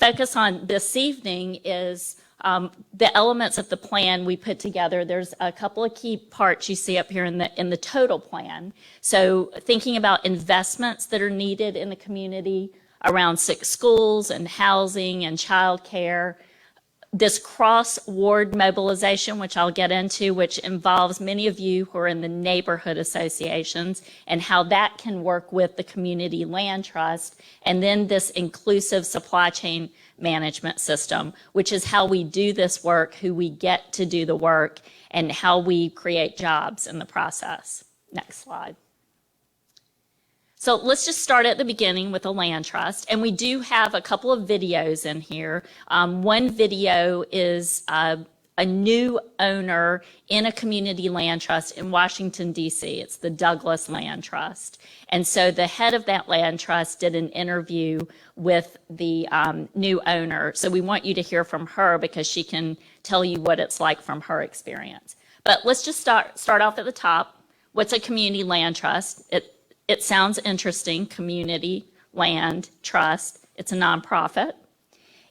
focus on this evening is the elements of the plan we put together. There's a couple of key parts you see up here in the total plan. So thinking about investments that are needed in the community around 6 schools and housing and childcare. This cross-ward mobilization, which I'll get into, which involves many of you who are in the neighborhood associations and how that can work with the community land trust. And then this inclusive supply chain management system, which is how we do this work, who we get to do the work, and how we create jobs in the process. Next slide. So let's just start at the beginning with the land trust. And we do have a couple of videos in here. One video is a new owner in a community land trust in Washington, D.C. It's the Douglas Land Trust. And so the head of that land trust did an interview with the new owner. So we want you to hear from her because she can tell you what it's like from her experience. But let's just start off at the top. What's a community land trust? It sounds interesting, community land trust. It's a nonprofit.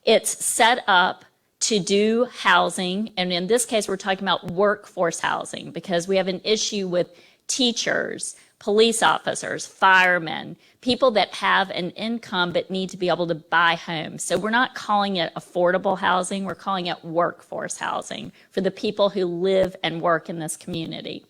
It's set up to do housing, and in this case, we're talking about workforce housing because we have an issue with teachers, police officers, firemen, people that have an income but need to be able to buy homes. So we're not calling it affordable housing, we're calling it workforce housing for the people who live and work in this community.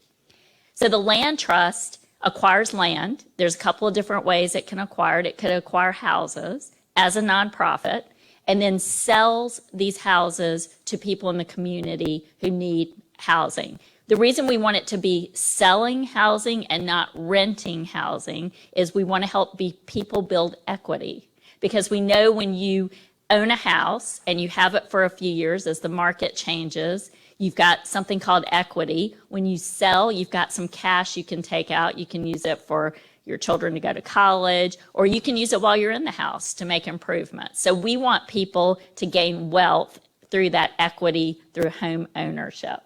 So the land trust acquires land. There's a couple of different ways it can acquire it. It could acquire houses as a nonprofit and then sells these houses to people in the community who need housing. The reason we want it to be selling housing and not renting housing is we want to help people build equity, because we know when you own a house and you have it for a few years as the market changes, you've got something called equity. When you sell, you've got some cash you can take out. You can use it for your children to go to college, or you can use it while you're in the house to make improvements. So we want people to gain wealth through that equity through home ownership.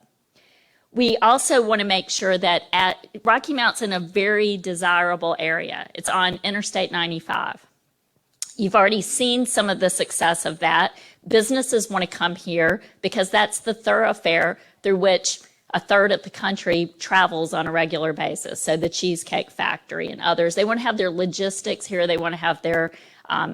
We also want to make sure that Rocky Mount's in a very desirable area. It's on Interstate 95. You've already seen some of the success of that. Businesses want to come here because that's the thoroughfare through which a third of the country travels on a regular basis. So the Cheesecake Factory and others, they want to have their logistics here. They want to have their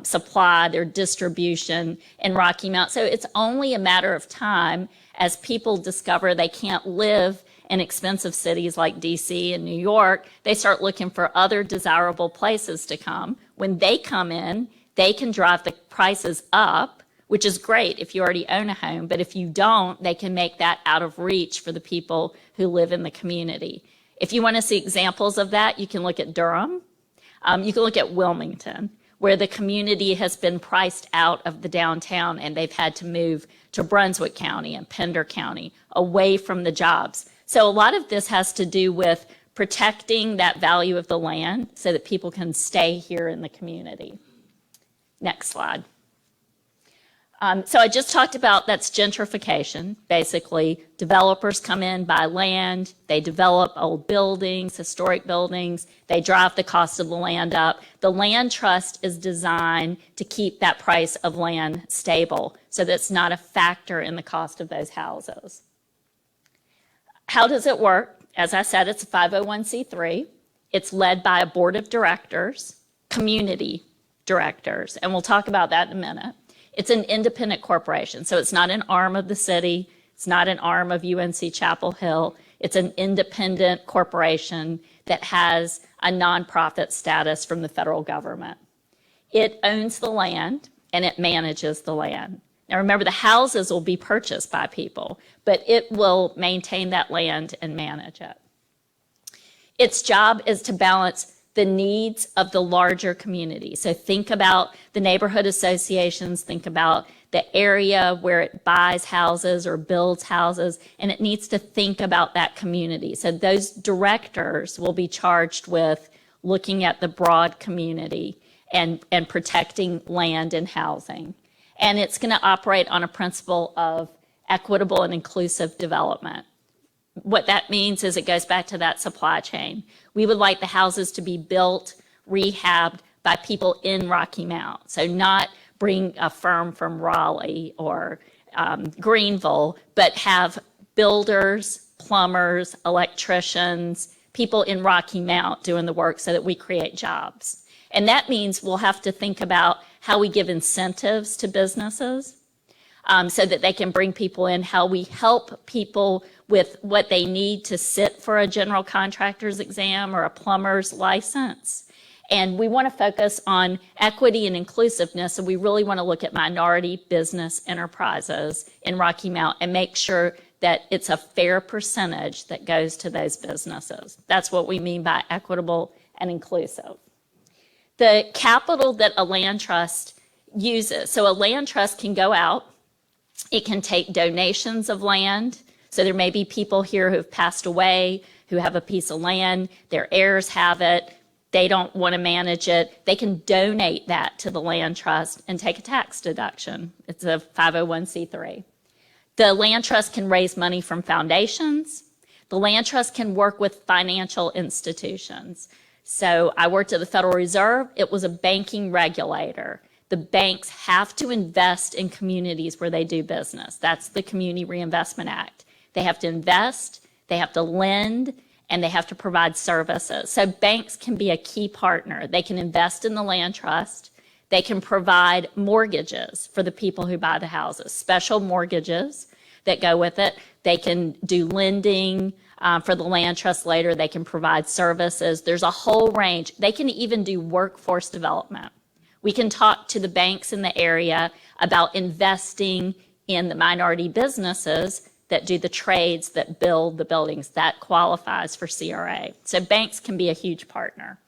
supply, their distribution in Rocky Mount. So it's only a matter of time as people discover they can't live in expensive cities like DC and New York. They start looking for other desirable places to come. When they come in, they can drive the prices up, which is great if you already own a home, but if you don't, they can make that out of reach for the people who live in the community. If you want to see examples of that, you can look at Durham. You can look at Wilmington, where the community has been priced out of the downtown and they've had to move to Brunswick County and Pender County, away from the jobs. So a lot of this has to do with protecting that value of the land so that people can stay here in the community. Next slide. So I just talked about that's gentrification. Basically, developers come in, buy land, they develop old buildings, historic buildings, they drive the cost of the land up. The land trust is designed to keep that price of land stable so that it's not a factor in the cost of those houses. How does it work? As I said, it's a 501c3. It's led by a board of directors, community directors, and we'll talk about that in a minute. It's an independent corporation, so it's not an arm of the city. It's not an arm of UNC Chapel Hill. It's an independent corporation that has a nonprofit status from the federal government. It owns the land and it manages the land. Now remember, the houses will be purchased by people, but it will maintain that land and manage it. Its job is to balance the needs of the larger community. So think about the neighborhood associations, think about the area where it buys houses or builds houses, and it needs to think about that community. So those directors will be charged with looking at the broad community and protecting land and housing. And it's going to operate on a principle of equitable and inclusive development. What that means is it goes back to that supply chain. We would like the houses to be built, rehabbed by people in Rocky Mount. So not bring a firm from Raleigh or Greenville, but have builders, plumbers, electricians, people in Rocky Mount doing the work so that we create jobs. And that means we'll have to think about how we give incentives to businesses so that they can bring people in, how we help people with what they need to sit for a general contractor's exam or a plumber's license. And we want to focus on equity and inclusiveness, and we really want to look at minority business enterprises in Rocky Mount and make sure that it's a fair percentage that goes to those businesses. That's what we mean by equitable and inclusive. The capital that a land trust uses, so a land trust can go out, it can take donations of land. So there may be people here who have passed away, who have a piece of land, their heirs have it, they don't want to manage it. They can donate that to the land trust and take a tax deduction. It's a 501c3. The land trust can raise money from foundations. The land trust can work with financial institutions. So I worked at the Federal Reserve. It was a banking regulator. The banks have to invest in communities where they do business. That's the Community Reinvestment Act. They have to invest, they have to lend, and they have to provide services. So banks can be a key partner. They can invest in the land trust. They can provide mortgages for the people who buy the houses, special mortgages that go with it. They can do lending for the land trust later. They can provide services. There's a whole range. They can even do workforce development. We can talk to the banks in the area about investing in the minority businesses that do the trades that build the buildings. That qualifies for CRA. So banks can be a huge partner.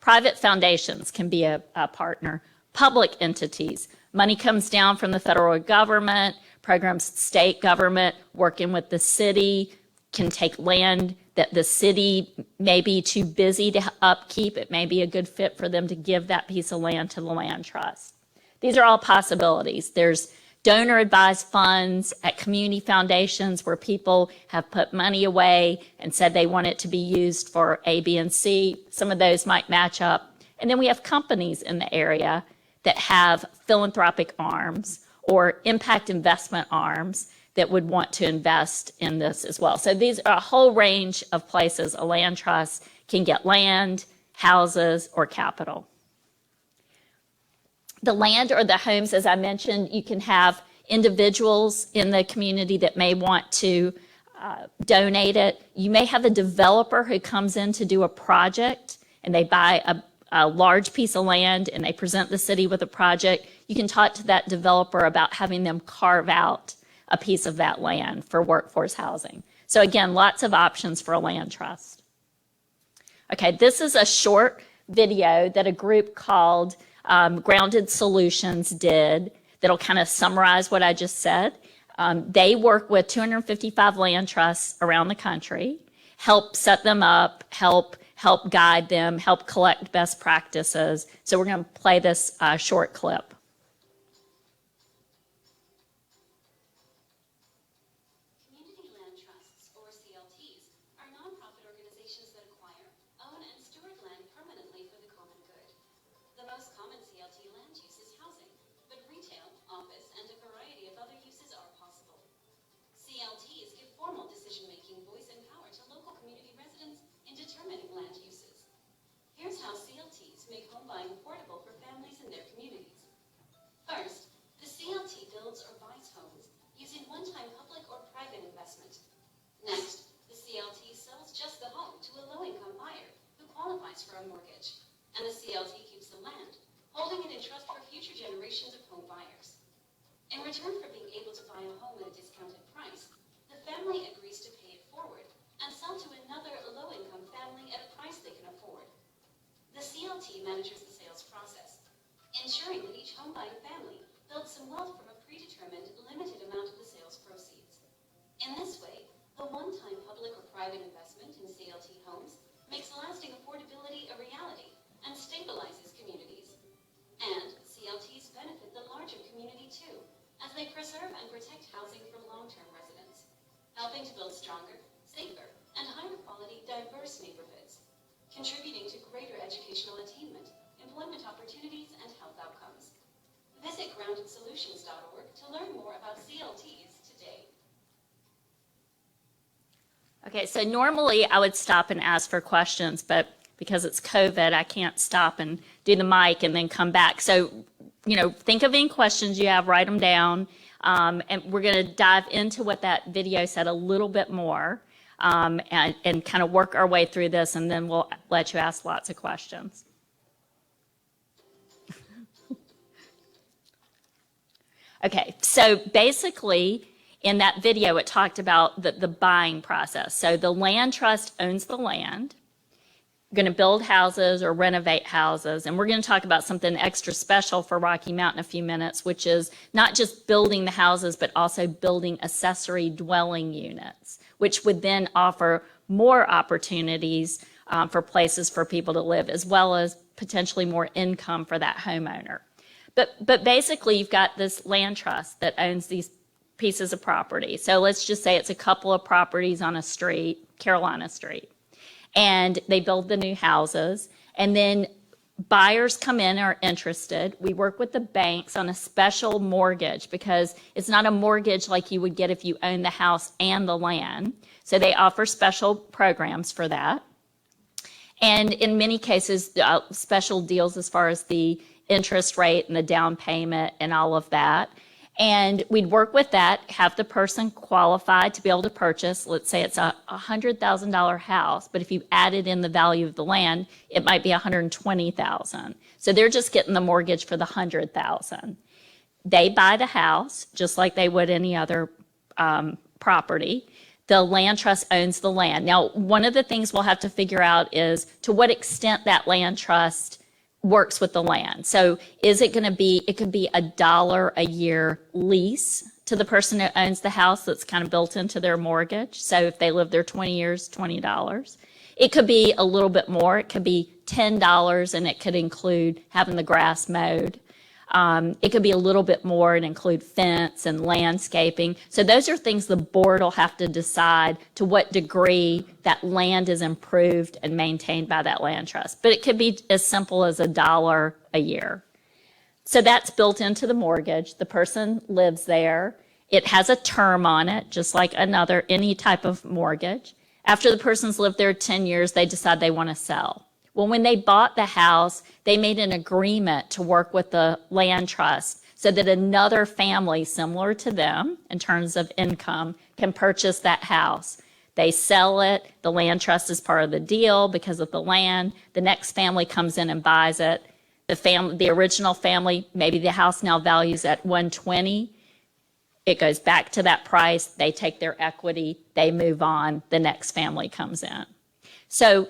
Private foundations can be a partner. Public entities. Money comes down from the federal government, programs state government, working with the city, can take land that the city may be too busy to upkeep. It may be a good fit for them to give that piece of land to the land trust. These are all possibilities. There's donor advised funds at community foundations where people have put money away and said they want it to be used for A, B, and C. Some of those might match up. And then we have companies in the area that have philanthropic arms or impact investment arms that would want to invest in this as well. So these are a whole range of places a land trust can get land, houses, or capital. The land or the homes, as I mentioned, you can have individuals in the community that may want to donate it. You may have a developer who comes in to do a project and they buy a large piece of land and they present the city with a project. You can talk to that developer about having them carve out a piece of that land for workforce housing. So again, lots of options for a land trust. Okay, this is a short video that a group called Grounded Solutions did that'll kind of summarize what I just said. They work with 255 land trusts around the country, help set them up, help guide them, help collect best practices. So we're going to play this short clip. Community land trusts, or CLTs, are nonprofit organizations that acquire, own, and steward land permanently for the common good. The most common CLT land use is housing, but retail, office, and a variety of other uses are possible. CLTs give formal decision-making voice and power to local community residents in determining land uses. Here's how CLTs make home buying affordable for families in their communities. First, the CLT builds or buys homes using one-time public or private investment. Next, the CLT sells just the home to a low-income buyer who qualifies for a mortgage, and the CLT keeps the land, holding it in trust for future generations of home buyers. In return for being able to buy a home at a discounted price, the family agrees to pay it forward and sell to another low-income family at a price they can afford. The CLT manages the sales process, ensuring that each home-buying family builds some wealth from a predetermined, limited amount of the sales proceeds. In this way, the one-time public or private investment in CLT homes makes lasting affordability a reality and stabilizes communities. And CLTs benefit the larger community too, as they preserve and protect housing for long-term residents, helping to build stronger, safer, and higher quality diverse neighborhoods, contributing to greater educational attainment, employment opportunities, and health outcomes. Visit groundedsolutions.org to learn more about CLTs today. Okay, so normally I would stop and ask for questions, but because it's COVID, I can't stop and do the mic and then come back. So, think of any questions you have, write them down, and we're going to dive into what that video said a little bit more, and kind of work our way through this, and then we'll let you ask lots of questions. Okay, so basically, in that video, it talked about the buying process. So the land trust owns the land, going to build houses or renovate houses. And we're going to talk about something extra special for Rocky Mount in a few minutes, which is not just building the houses, but also building accessory dwelling units, which would then offer more opportunities for places for people to live, as well as potentially more income for that homeowner. But basically, you've got this land trust that owns these pieces of property. So let's just say it's a couple of properties on a street, Carolina Street, and they build the new houses, and then buyers come in, are interested. We work with the banks on a special mortgage because it's not a mortgage like you would get if you own the house and the land. So they offer special programs for that. And in many cases, special deals as far as the interest rate and the down payment and all of that. And we'd work with that, have the person qualified to be able to purchase. Let's say it's a $100,000 house, but if you added in the value of the land, it might be $120,000. So they're just getting the mortgage for the $100,000. They buy the house just like they would any other property. The land trust owns the land. Now, one of the things we'll have to figure out is to what extent that land trust works with the land. So is it going to be, it could be $1 a year lease to the person who owns the house that's kind of built into their mortgage. So if they live there 20 years, $20. It could be a little bit more. It could be $10 and it could include having the grass mowed. It could be a little bit more and include fence and landscaping. So those are things the board will have to decide to what degree that land is improved and maintained by that land trust. But it could be as simple as $1 a year. So that's built into the mortgage. The person lives there. It has a term on it, just like any type of mortgage. After the person's lived there 10 years, they decide they want to sell. Well, when they bought the house, they made an agreement to work with the land trust so that another family similar to them in terms of income can purchase that house. They sell it. The land trust is part of the deal because of the land. The next family comes in and buys it. The original family, maybe the house now values at $120,000. It goes back to that price. They take their equity. They move on. The next family comes in. So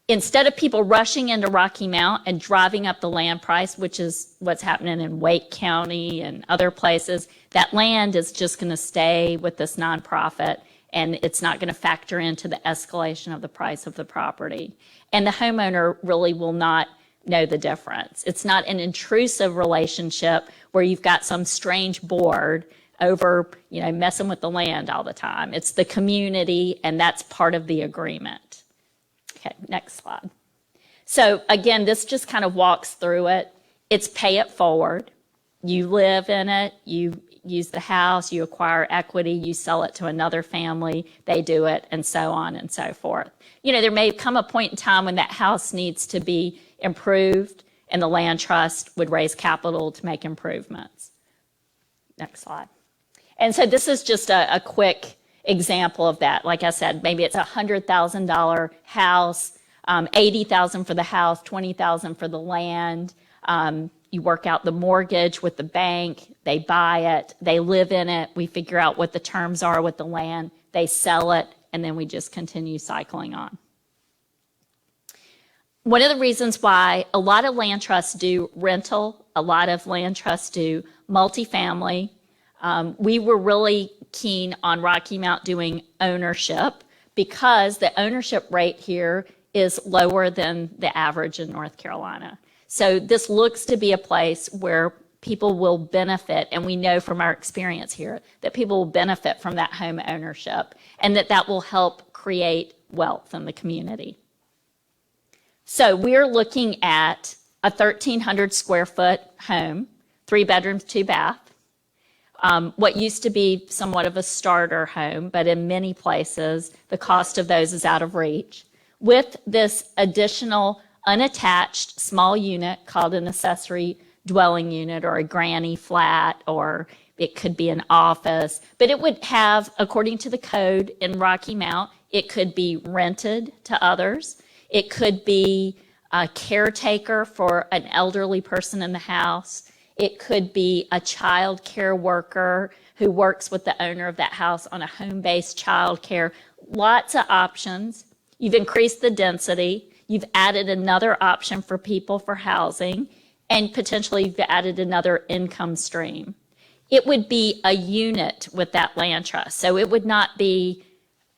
instead of people rushing into Rocky Mount and driving up the land price, which is what's happening in Wake County and other places, that land is just going to stay with this nonprofit, and it's not going to factor into the escalation of the price of the property. And the homeowner really will not know the difference. It's not an intrusive relationship where you've got some strange board over, messing with the land all the time. It's the community, and that's part of the agreement. Okay, next slide. So again, this just kind of walks through it. It's pay it forward. You live in it, you use the house, you acquire equity, you sell it to another family, they do it, and so on and so forth. There may come a point in time when that house needs to be improved, and the land trust would raise capital to make improvements. Next slide. And so this is just a quick example of that. Like I said, maybe it's a $100,000 house, $80,000 for the house, $20,000 for the land. You work out the mortgage with the bank. They buy it. They live in it. We figure out what the terms are with the land. They sell it, and then we just continue cycling on. One of the reasons why a lot of land trusts do rental, a lot of land trusts do multifamily. We were really keen on Rocky Mount doing ownership because the ownership rate here is lower than the average in North Carolina. So this looks to be a place where people will benefit, and we know from our experience here that people will benefit from that home ownership, and that will help create wealth in the community. So we're looking at a 1,300 square foot home 3 bedrooms, 2 bath. What used to be somewhat of a starter home, but in many places, the cost of those is out of reach. With this additional unattached small unit called an accessory dwelling unit or a granny flat, or it could be an office, but it would have, according to the code in Rocky Mount, it could be rented to others. It could be a caretaker for an elderly person in the house. It could be a child care worker who works with the owner of that house on a home-based child care. Lots of options. You've increased the density. You've added another option for people for housing, and potentially you've added another income stream. It would be a unit with that land trust. So it would not be,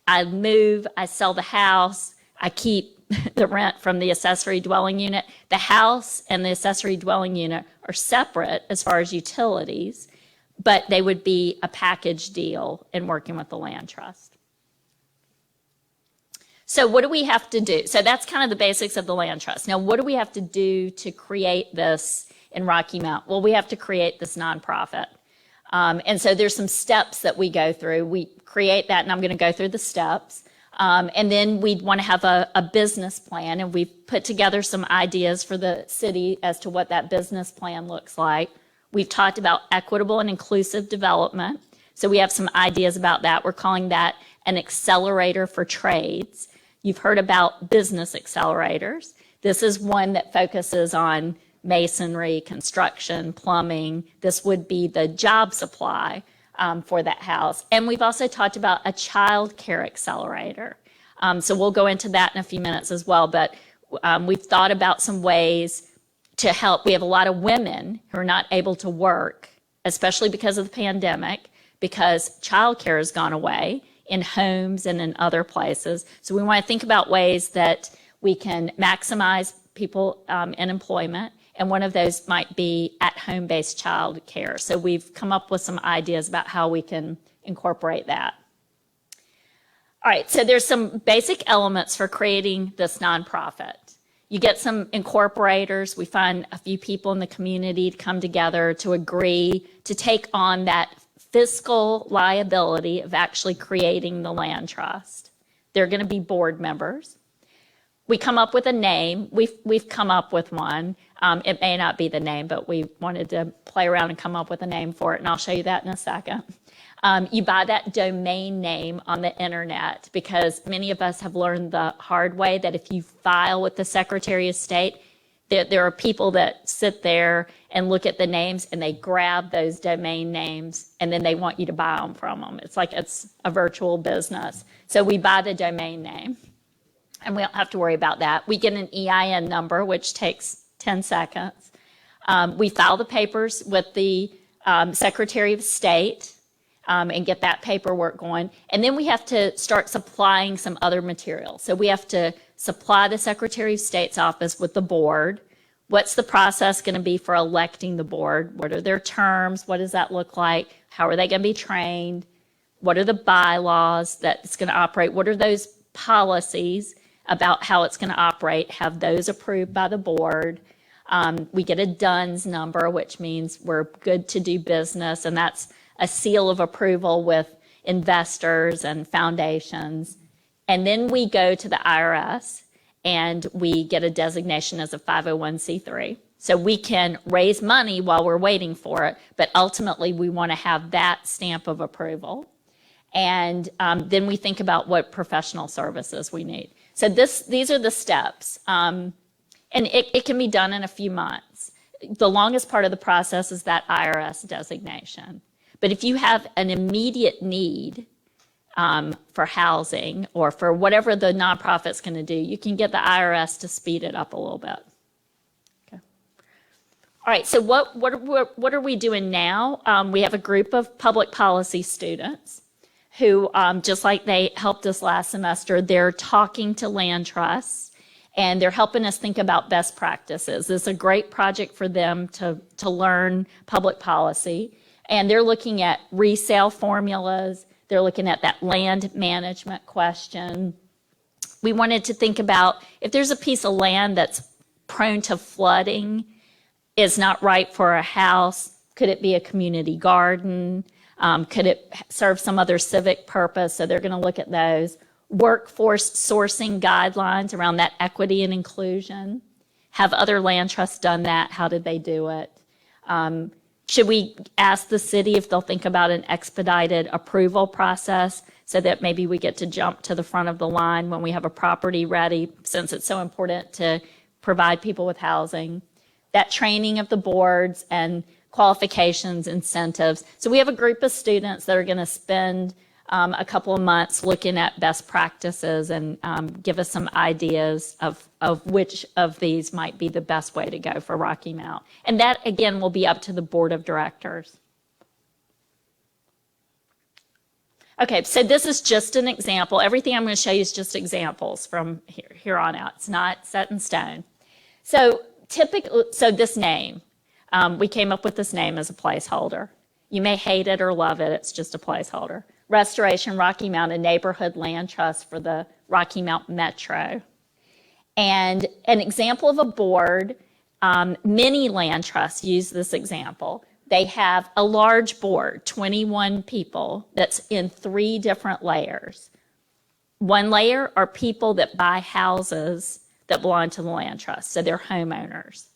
I move, I sell the house, I keep the rent from the accessory dwelling unit. The house and the accessory dwelling unit are separate as far as utilities, but they would be a package deal in working with the land trust. So what do we have to do? So that's kind of the basics of the land trust. Now, what do we have to do to create this in Rocky Mount? Well, we have to create this nonprofit. And so there's some steps that we go through. We create that, and I'm going to go through the steps. And then we'd want to have a business plan, and we've put together some ideas for the city as to what that business plan looks like. We've talked about equitable and inclusive development. So we have some ideas about that. We're calling that an accelerator for trades. You've heard about business accelerators. This is one that focuses on masonry, construction, plumbing. This would be the job supply for that house. And we've also talked about a child care accelerator. So we'll go into that in a few minutes as well. But we've thought about some ways to help. We have a lot of women who are not able to work, especially because of the pandemic, because child care has gone away in homes and in other places. So we want to think about ways that we can maximize people in employment. And one of those might be at-home-based child care. So we've come up with some ideas about how we can incorporate that. All right, so there's some basic elements for creating this nonprofit. You get some incorporators. We find a few people in the community to come together to agree to take on that fiscal liability of actually creating the land trust. They're going to be board members. We come up with a name. We've come up with one. It may not be the name, but we wanted to play around and come up with a name for it, and I'll show you that in a second. You buy that domain name on the internet, because many of us have learned the hard way that if you file with the Secretary of State, there are people that sit there and look at the names and they grab those domain names and then they want you to buy them from them. It's like it's a virtual business. So we buy the domain name. And we don't have to worry about that. We get an EIN number, which takes 10 seconds. We file the papers with the Secretary of State and get that paperwork going. And then we have to start supplying some other material. So we have to supply the Secretary of State's office with the board. What's the process going to be for electing the board? What are their terms? What does that look like? How are they going to be trained? What are the bylaws that it's going to operate? What are those policies about how it's going to operate? Have those approved by the board. We get a DUNS number, which means we're good to do business, and that's a seal of approval with investors and foundations. And then we go to the IRS and we get a designation as a 501c3. So we can raise money while we're waiting for it, but ultimately we want to have that stamp of approval. And then we think about what professional services we need. So these are the steps, and it can be done in a few months. The longest part of the process is that IRS designation. But if you have an immediate need for housing or for whatever the nonprofit's going to do, you can get the IRS to speed it up a little bit. Okay. All right, so what are we doing now? We have a group of public policy students who, just like they helped us last semester, they're talking to land trusts and they're helping us think about best practices. This is a great project for them to learn public policy. And they're looking at resale formulas. They're looking at that land management question. We wanted to think about if there's a piece of land that's prone to flooding, is not right for a house, Could it be a community garden? Could it serve some other civic purpose? So they're going to look at those. Workforce sourcing guidelines around that equity and inclusion. Have other land trusts done that? How did they do it? Should we ask the city if they'll think about an expedited approval process so that maybe we get to jump to the front of the line when we have a property ready, since it's so important to provide people with housing? That training of the boards and qualifications, incentives. So we have a group of students that are going to spend a couple of months looking at best practices and give us some ideas of which of these might be the best way to go for Rocky Mount. And that, again, will be up to the board of directors. Okay, so this is just an example. Everything I'm going to show you is just examples from here on out. It's not set in stone. So this name, we came up with this name as a placeholder. You may hate it or love it. It's just a placeholder. Restoration Rocky Mount, a neighborhood land trust for the Rocky Mount Metro. And an example of a board, many land trusts use this example. They have a large board, 21 people, that's in 3 different layers. One layer are people that buy houses that belong to the land trust, so they're homeowners.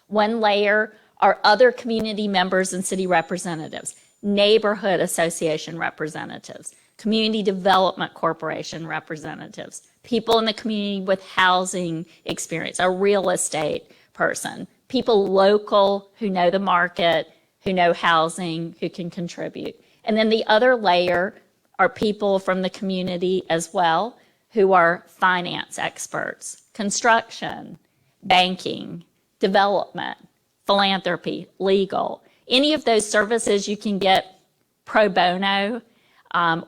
One layer are other community members and city representatives, neighborhood association representatives, community development corporation representatives, people in the community with housing experience, a real estate person, people local who know the market, who know housing, who can contribute. And then the other layer are people from the community as well who are finance experts, construction, banking, development, philanthropy, legal. Any of those services you can get pro bono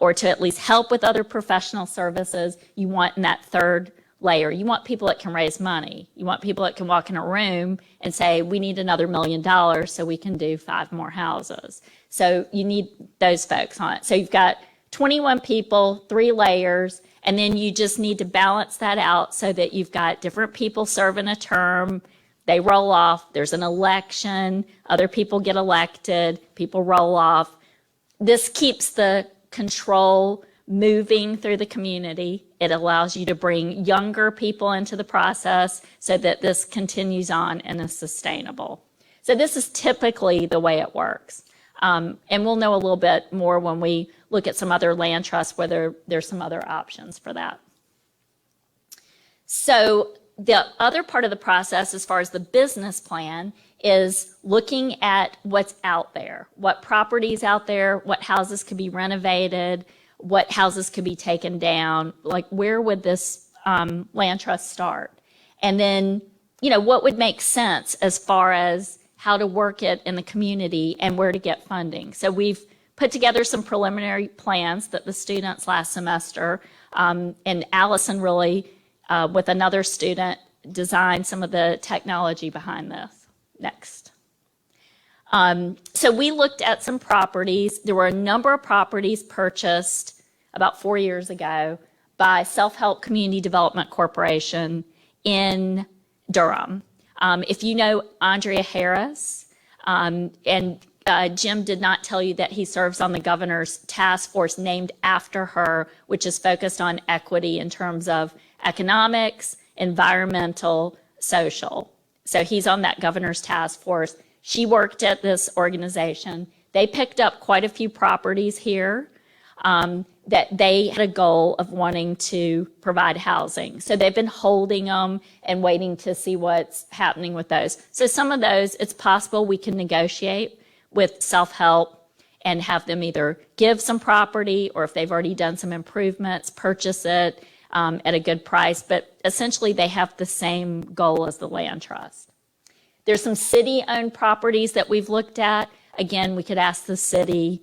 or to at least help with other professional services you want in that third layer. You want people that can raise money. You want people that can walk in a room and say, we need another $1 million so we can do 5 more houses. So you need those folks on it. So you've got 21 people, 3 layers, and then you just need to balance that out so that you've got different people serving a term. They roll off, there's an election, other people get elected, people roll off. This keeps the control moving through the community. It allows you to bring younger people into the process so that this continues on and is sustainable. So this is typically the way it works. And we'll know a little bit more when we look at some other land trusts, whether there's some other options for that. So the other part of the process, as far as the business plan, is looking at what's out there, what properties out there, what houses could be renovated, what houses could be taken down, like where would this land trust start? And then, what would make sense as far as how to work it in the community and where to get funding. So we've put together some preliminary plans that the students last semester, and Allison really, with another student, designed some of the technology behind this. Next. So we looked at some properties. There were a number of properties purchased about 4 years ago by Self-Help Community Development Corporation in Durham. If you know Andrea Harris, and Jim did not tell you that he serves on the governor's task force named after her, which is focused on equity in terms of economics, environmental, social. So he's on that governor's task force. She worked at this organization. They picked up quite a few properties here that they had a goal of wanting to provide housing. So they've been holding them and waiting to see what's happening with those. So some of those, it's possible we can negotiate with Self-Help and have them either give some property, or if they've already done some improvements, purchase it at a good price. But essentially they have the same goal as the land trust. There's some city-owned properties that we've looked at. Again, we could ask the city,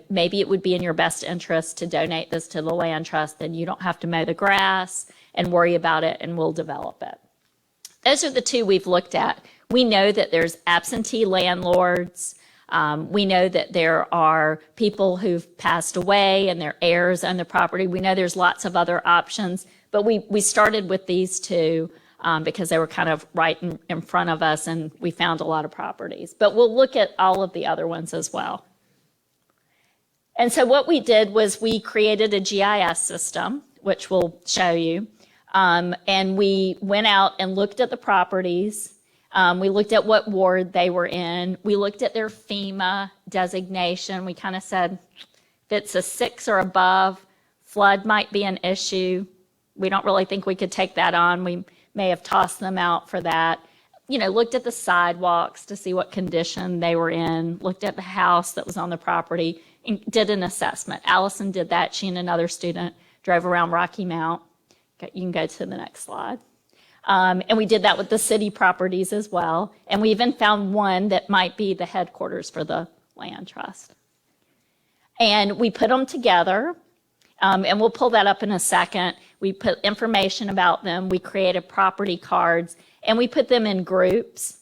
maybe it would be in your best interest to donate this to the land trust, then you don't have to mow the grass and worry about it, and we'll develop it. Those are the two we've looked at. We know that there's absentee landlords. We know that there are people who've passed away and their heirs own the property. We know there's lots of other options, but we started with these two because they were kind of right in front of us, and we found a lot of properties. But we'll look at all of the other ones as well. And so what we did was we created a GIS system, which we'll show you. And we went out and looked at the properties. We looked at what ward they were in. We looked at their FEMA designation. We kind of said, if it's a 6 or above, flood might be an issue. We don't really think we could take that on. We may have tossed them out for that. You know, looked at the sidewalks to see what condition they were in, looked at the house that was on the property, and did an assessment. Allison did that. She and another student drove around Rocky Mount. You can go to the next slide. And we did that with the city properties as well. And we even found one that might be the headquarters for the land trust. And we put them together, and we'll pull that up in a second. We put information about them. We created property cards, and we put them in groups.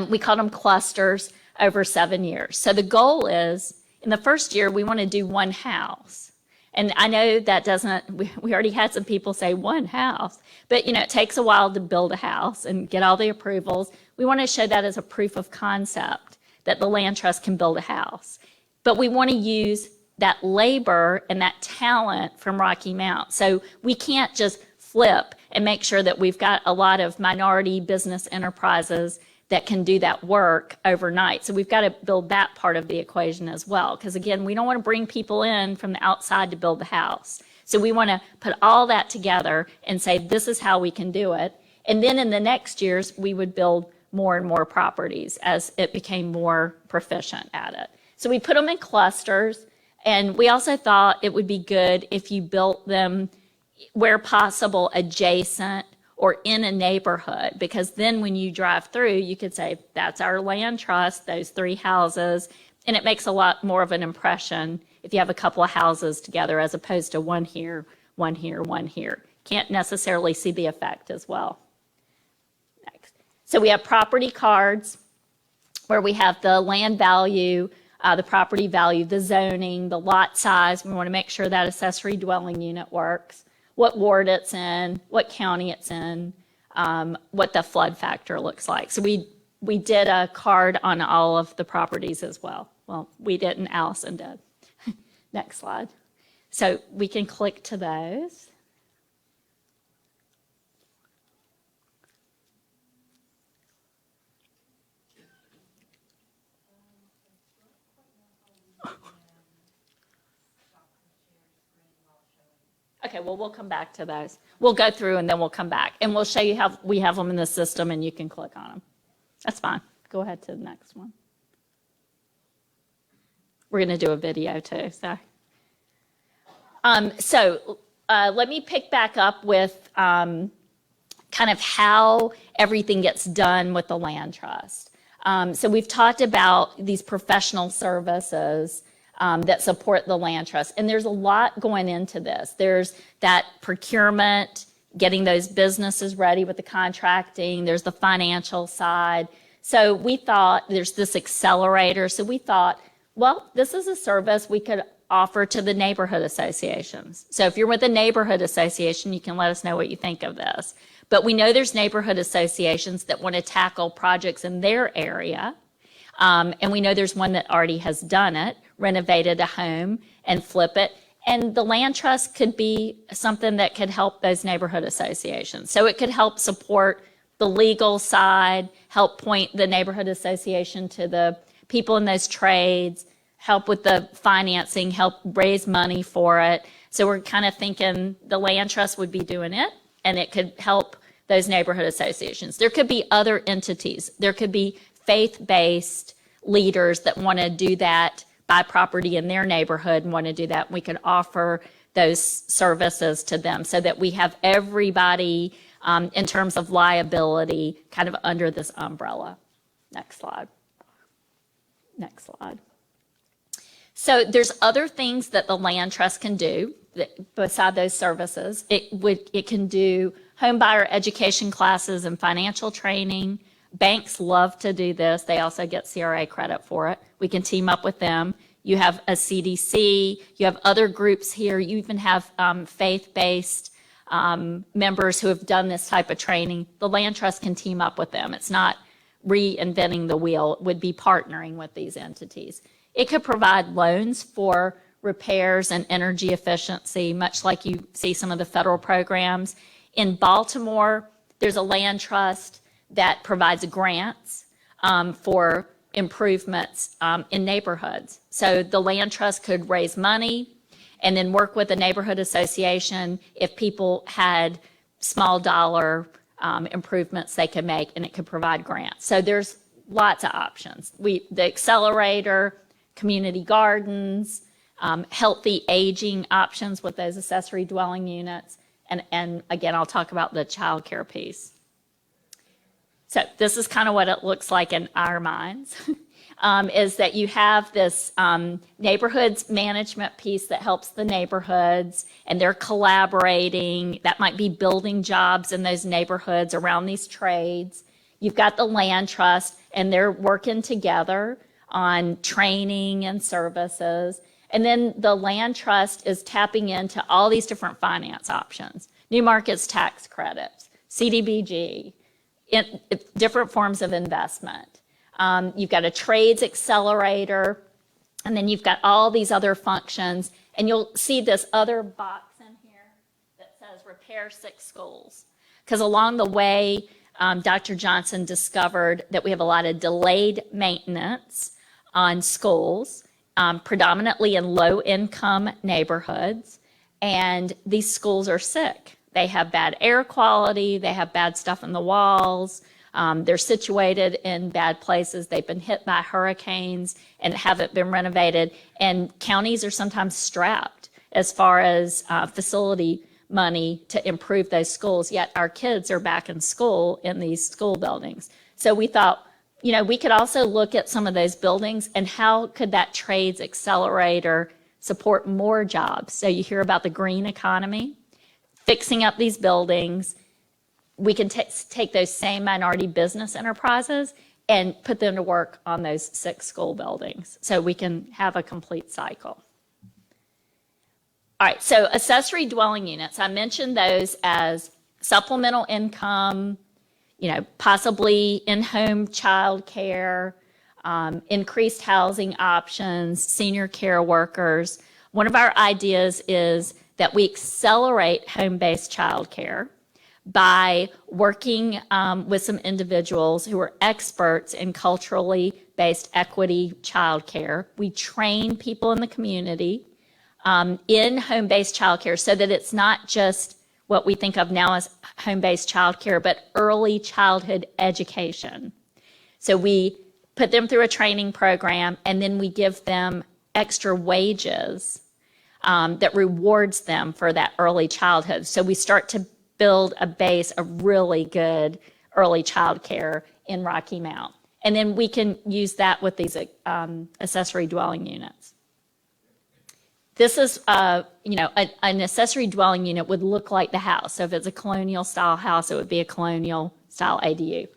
We called them clusters over 7 years. So the goal is, in the first year, we want to do one house. And I know that doesn't, we already had some people say one house, but you know, it takes a while to build a house and get all the approvals. We want to show that as a proof of concept that the land trust can build a house. But we want to use that labor and that talent from Rocky Mount. So we can't just flip and make sure that we've got a lot of minority business enterprises that can do that work overnight. So we've got to build that part of the equation as well. Because again, we don't want to bring people in from the outside to build the house. So we want to put all that together and say, this is how we can do it. And then in the next years, we would build more and more properties as it became more proficient at it. So we put them in clusters. And we also thought it would be good if you built them where possible adjacent or in a neighborhood, because then when you drive through, you could say, that's our land trust, those 3 houses, and it makes a lot more of an impression if you have a couple of houses together as opposed to one here, one here, one here. Can't necessarily see the effect as well. Next. So we have property cards where we have the land value, the property value, the zoning, the lot size. We want to make sure that accessory dwelling unit works, what ward it's in, what county it's in, what the flood factor looks like. So we did a card on all of the properties as well. Well, we didn't, Allison did. Next slide. So we can click to those. Okay, well, we'll come back to those. We'll go through and then we'll come back. And we'll show you how we have them in the system and you can click on them. That's fine. Go ahead to the next one. We're going to do a video too. So let me pick back up with kind of how everything gets done with the land trust. So we've talked about these professional services that support the land trust. And there's a lot going into this. There's that procurement, getting those businesses ready with the contracting. There's the financial side. So we thought there's this accelerator. So we thought, well, this is a service we could offer to the neighborhood associations. So if you're with a neighborhood association, you can let us know what you think of this. But we know there's neighborhood associations that want to tackle projects in their area. And we know there's one that already has done it, renovated a home and flip it. And the land trust could be something that could help those neighborhood associations. So it could help support the legal side, help point the neighborhood association to the people in those trades, help with the financing, help raise money for it. So we're kind of thinking the land trust would be doing it, and it could help those neighborhood associations. There could be other entities. There could be faith-based leaders that want to do that, buy property in their neighborhood and want to do that. We could offer those services to them so that we have everybody in terms of liability kind of under this umbrella. Next slide. Next slide. So there's other things that the land trust can do beside those services. It can do home buyer education classes and financial training. Banks love to do this. They also get CRA credit for it. We can team up with them. You have a CDC. You have other groups here. You even have faith-based members who have done this type of training, the land trust can team up with them. It's not reinventing the wheel. It would be partnering with these entities. It could provide loans for repairs and energy efficiency, much like you see some of the federal programs. In Baltimore, there's a land trust that provides grants for improvements in neighborhoods. So the land trust could raise money and then work with the neighborhood association if people had small dollar improvements they could make, and it could provide grants. So there's lots of options. The accelerator, community gardens, healthy aging options with those accessory dwelling units, and again, I'll talk about the child care piece. So this is kind of what it looks like in our minds, is that you have this neighborhoods management piece that helps the neighborhoods, and they're collaborating. That might be building jobs in those neighborhoods around these trades. You've got the land trust, and they're working together on training and services. And then the land trust is tapping into all these different finance options, new markets tax credits, CDBG, different forms of investment. You've got a trades accelerator, and then you've got all these other functions. And you'll see this other box in here that says repair 6 schools. Because along the way, Dr. Johnson discovered that we have a lot of delayed maintenance on schools, predominantly in low-income neighborhoods, and these schools are sick. They have bad air quality, they have bad stuff in the walls, they're situated in bad places, they've been hit by hurricanes and haven't been renovated, and counties are sometimes strapped as far as facility money to improve those schools, yet our kids are back in school in these school buildings. So we thought, you know, we could also look at some of those buildings and how could that trades accelerator support more jobs. So you hear about the green economy, fixing up these buildings. We can take those same minority business enterprises and put them to work on those 6 school buildings so we can have a complete cycle. All right, so accessory dwelling units, I mentioned those as supplemental income, you know, possibly in-home child care, increased housing options, senior care workers. One of our ideas is that we accelerate home-based child care by working with some individuals who are experts in culturally based equity child care. We train people in the community in home-based child care so that it's not just what we think of now as home-based child care, but early childhood education. So we put them through a training program, and then we give them extra wages that rewards them for that early childhood. So we start to build a base of really good early child care in Rocky Mount. And then we can use that with these accessory dwelling units. This is, you know, an accessory dwelling unit would look like the house. So if it's a colonial style house, it would be a colonial style ADU.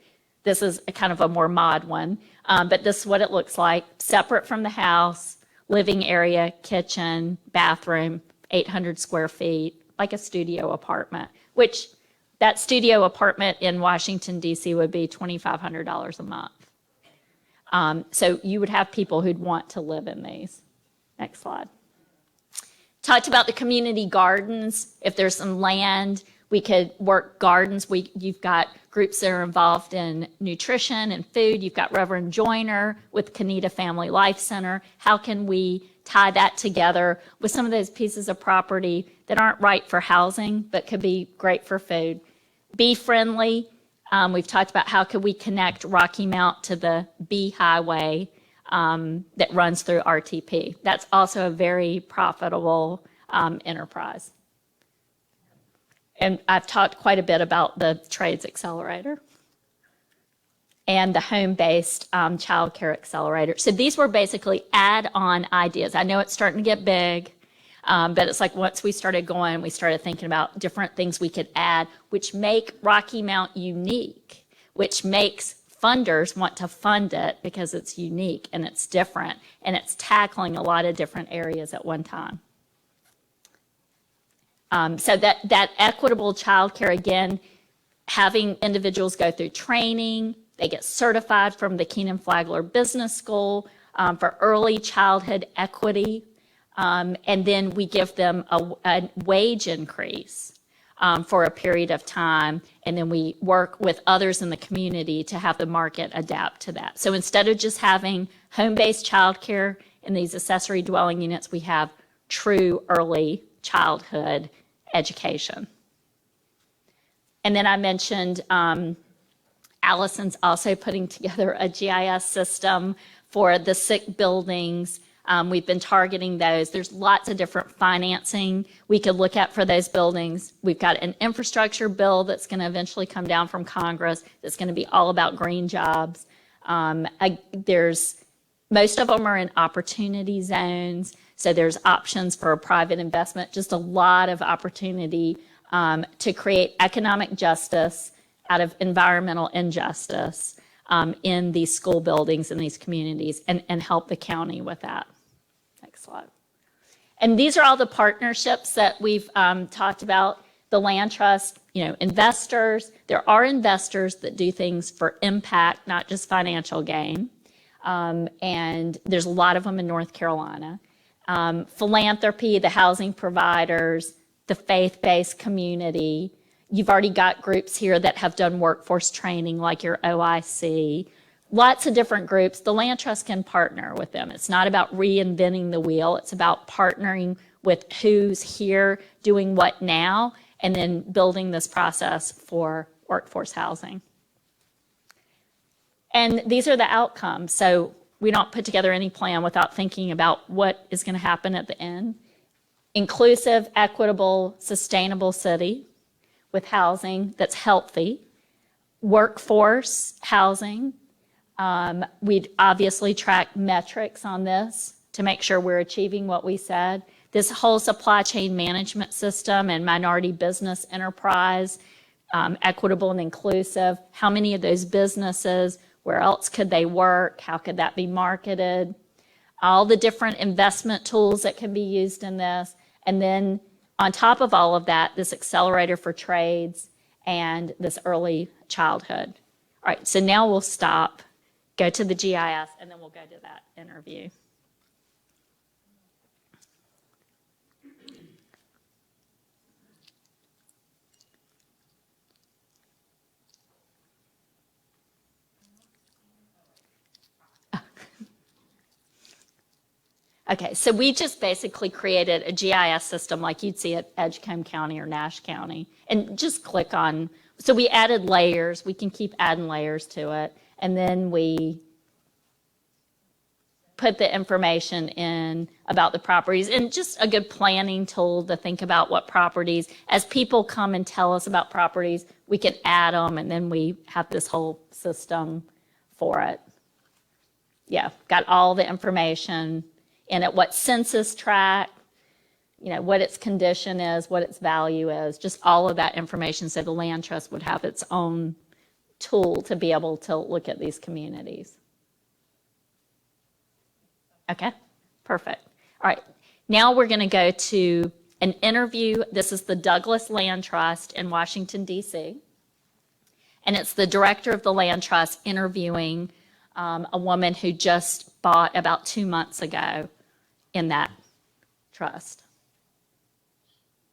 This is a kind of a more mod one, but this is what it looks like. Separate from the house, living area, kitchen, bathroom, 800 square feet, like a studio apartment, which that studio apartment in Washington, D.C. would be $2,500 a month. So you would have people who'd want to live in these. Next slide. Talked about the community gardens. If there's some land, we could work gardens. You've got groups that are involved in nutrition and food. You've got Reverend Joyner with Kanita Family Life Center. How can we tie that together with some of those pieces of property that aren't right for housing, but could be great for food? Bee friendly. We've talked about how could we connect Rocky Mount to the bee highway that runs through RTP. That's also a very profitable enterprise. And I've talked quite a bit about the Trades Accelerator and the home-based child care accelerator. So these were basically add-on ideas. I know it's starting to get big, but it's like once we started going, we started thinking about different things we could add, which make Rocky Mount unique, which makes funders want to fund it because it's unique and it's different and it's tackling a lot of different areas at one time. So that equitable childcare, again, having individuals go through training, they get certified from the Keenan Flagler Business School for early childhood equity, and then we give them a wage increase for a period of time, and then we work with others in the community to have the market adapt to that. So instead of just having home-based childcare in these accessory dwelling units, we have true early childhood education. And then I mentioned Allison's also putting together a GIS system for the sick buildings. We've been targeting those. There's lots of different financing we could look at for those buildings. We've got an infrastructure bill that's going to eventually come down from Congress that's going to be all about green jobs. Most of them are in opportunity zones, so there's options for private investment, just a lot of opportunity to create economic justice out of environmental injustice in these school buildings in these communities and help the county with that. Next slide. And these are all the partnerships that we've talked about. The land trust, investors. There are investors that do things for impact, not just financial gain. And there's a lot of them in North Carolina. Philanthropy, the housing providers, the faith-based community. You've already got groups here that have done workforce training like your OIC. Lots of different groups. The land trust can partner with them. It's not about reinventing the wheel. It's about partnering with who's here doing what now and then building this process for workforce housing. And these are the outcomes. So we don't put together any plan without thinking about what is going to happen at the end. Inclusive, equitable, sustainable city with housing that's healthy. Workforce housing. We'd obviously track metrics on this to make sure we're achieving what we said. This whole supply chain management system and minority business enterprise, equitable and inclusive. How many of those businesses, where else could they work? How could that be marketed? All the different investment tools that can be used in this. And then on top of all of that, this accelerator for trades and this early childhood. All right, so now we'll stop, go to the GIS, and then we'll go to that interview. Okay, so we just basically created a GIS system like you'd see at Edgecombe County or Nash County. And just click on, so we added layers. We can keep adding layers to it. And then we put the information in about the properties and just a good planning tool to think about what properties. As people come and tell us about properties, we can add them and then we have this whole system for it. Yeah, got all the information in it, what census tract, what its condition is, what its value is, just all of that information so the land trust would have its own tool to be able to look at these communities. Okay, perfect. All right, now we're going to go to an interview. This is the Douglas Land Trust in Washington, D.C. And it's the director of the land trust interviewing a woman who just bought about 2 months ago in that trust.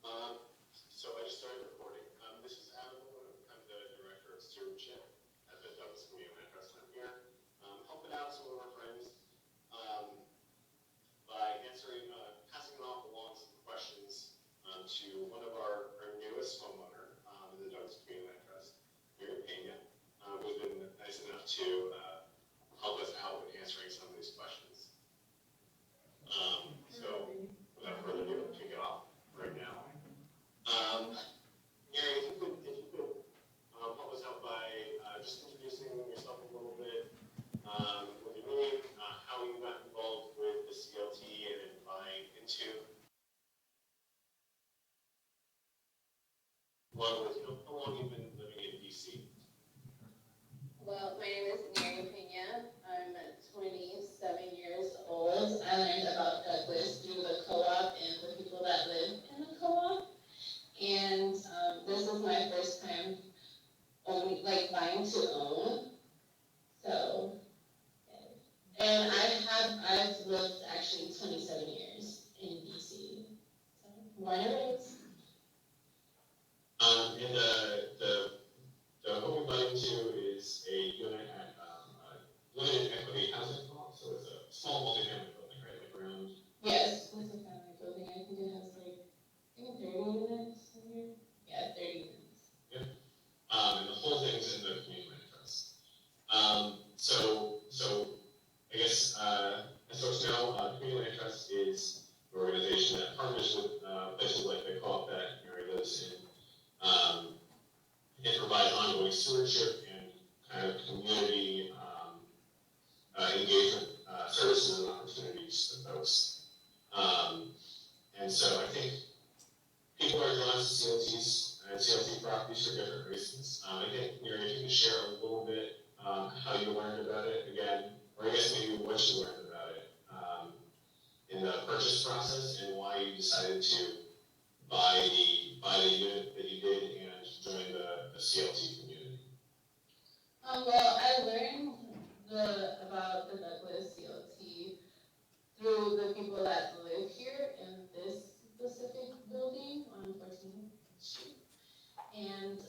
So I just started recording. This is Adam. I'm the director of stewardship at the Douglas Community Land Trust. I'm here helping out some of our friends by passing off along some questions to one of our newest homeowner in the Douglas Community Land Trust, Mary Pena, who's been nice enough to help us out with answering some of these questions. So without further ado, we'll kick it off right now. Mary, if you could help us out by just introducing yourself a little bit, what you mean, how you got involved with the CLT and buying into, along with how long you've been living in DC. Well, my name is Mary. Land Trust is an organization that partners with places like the co-op that Mary lives in, and provide ongoing stewardship and kind of community engagement services and opportunities to folks. And so I think people are drawn to CLTs and CLT properties for different reasons. I think Mary, if you can share a little bit how you learned about it again, or I guess maybe what you learned about it in the purchase process and why you decided to buy the unit that you did and join the CLT community. Well, I learned about the Douglas CLT through the people that live here in this specific building on 14th Street. And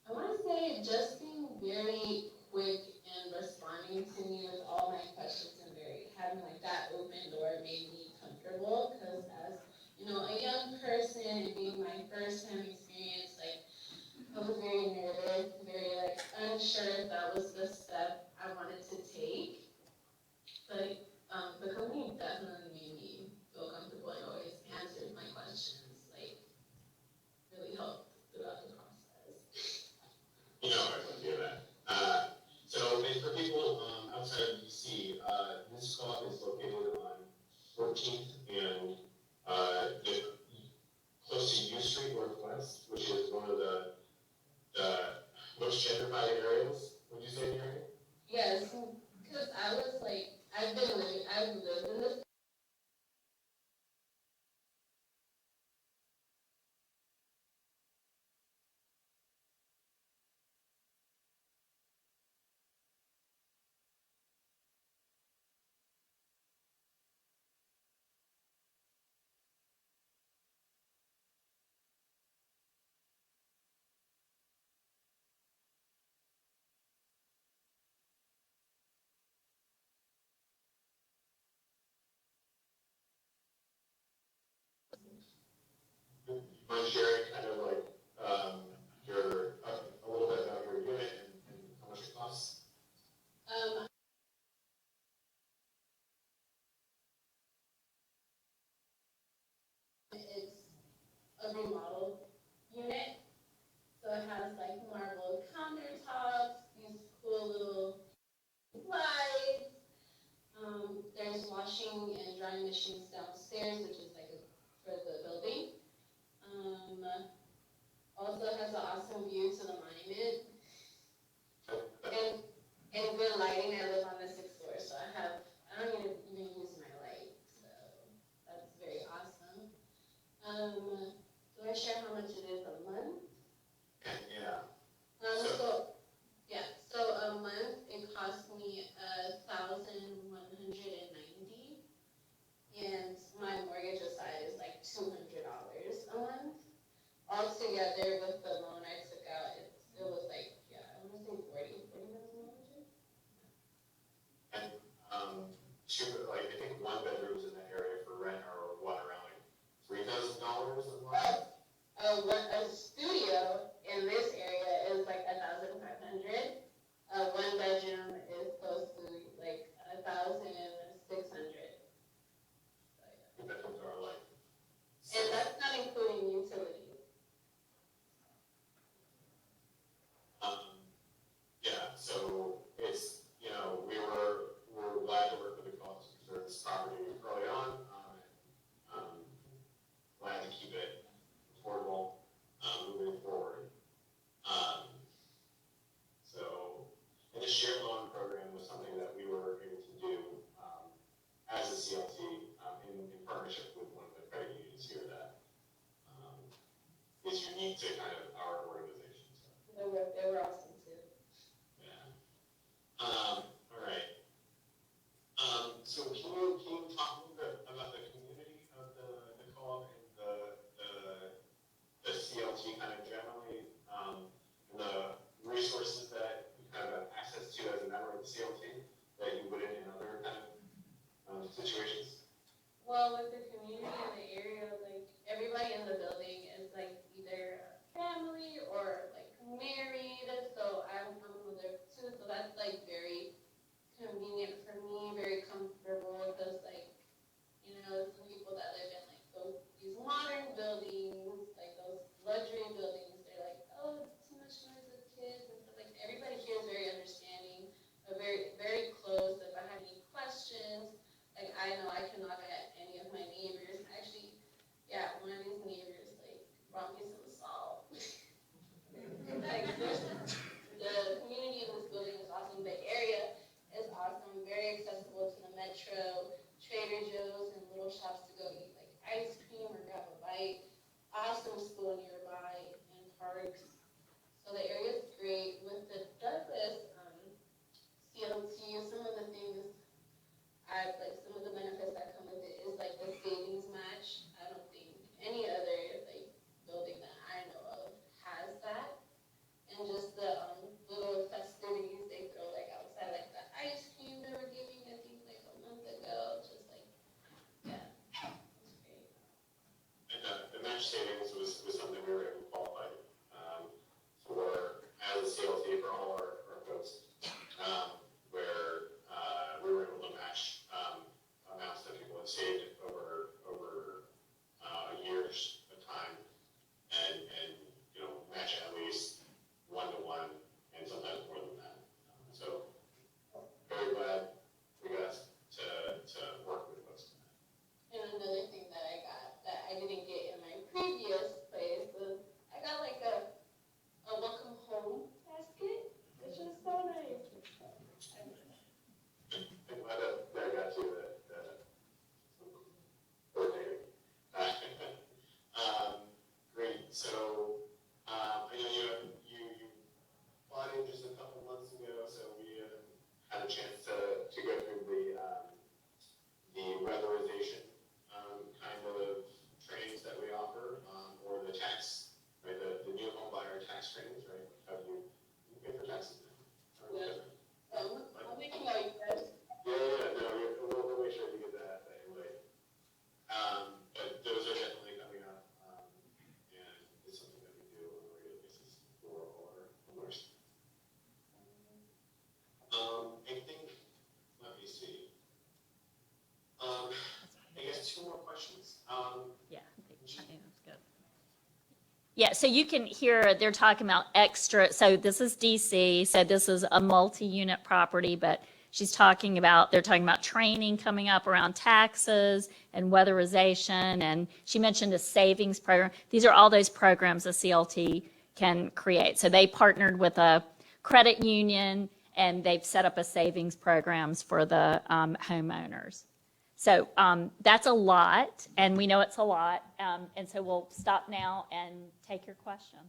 I want to say just being very quick and responding to me with all my questions and having like that open door made me comfortable, because as you know, a young person and being my first time experience, like I was very nervous, very like unsure if that was the step I wanted to take. But the company definitely made me feel comfortable and always answered my questions, like really helped throughout the process. You know, I would hear that. So, and for people outside of DC, this co-op is located on 14th and close to U Street Northwest, which is one of the most gentrified areas. Would you say, Mary? Yes, because I was like, I've lived in this. You mind sharing kind of like your a little bit about your unit and how much it costs? It's a remodeled unit, so it has like marble countertops, these cool little slides. There's washing and drying machines downstairs, which is like for the building. Also has an awesome view to the monument. And good lighting. I live on the 6th floor, so I don't even use my light, so that's very awesome. Do I share how much it is a month? Yeah. So a month it costs me $1,190, and my mortgage aside is like $200 a month. Altogether with the loan I took out, it was like, I want to say 40,000 dollars. And like I think one bedrooms in that area for rent are what, around like $3,000 a month? A studio in this area is like 1,500. One bedroom is close to like 1,600. Bedrooms are like. And that's not including utilities. Yeah, so it's, you know, we're glad to work with the co-op to preserve this property early on, and glad to keep it affordable moving forward. So, and the shared loan program was something that we were able to do as a CLT in partnership with one of the credit unions here that is unique to kind of our organization. So. They were awesome too. Yeah. All right. So can you talk a little bit about the community of the co-op and the CLT kind of generally, and the resources that you kind of have access to as a member of the CLT that you wouldn't in other kind of situations? Well, with the community in the area, like everybody in the building is like either family or like married, so I'm a mother too, so that's like very convenient for me, very comfortable, because match savings was something we were able to qualify for as a CLT for all our folks, where we were able to match amounts that people had saved over years of time, and match at least 1-to-1, and sometimes more than that. So very glad we got to work with folks. And another thing that I got that I didn't get in my previous place was I got like a welcome home basket, which was so nice. I'm glad that I got you that coordinating. Great. So I know you bought in just a couple months ago, so we had a chance to go through the weatherization kind of trainings that we offer, or the tax, right? The new home buyer tax trainings, right? How do you pay for taxes now? Yeah. I'm making like this. Yeah, no, we'll make sure you get that invite. But those are definitely coming up, and it's something that we do on a regular basis for all our homeowners. I think, let me see. I guess 2 more questions. Yeah, I think that's good. Yeah, so you can hear they're talking about extra. So this is DC. So this is a multi-unit property, but they're talking about training coming up around taxes and weatherization. And she mentioned a savings program. These are all those programs a CLT can create. So they partnered with a credit union, and they've set up a savings programs for the homeowners. So that's a lot, and we know it's a lot, and so we'll stop now and take your questions.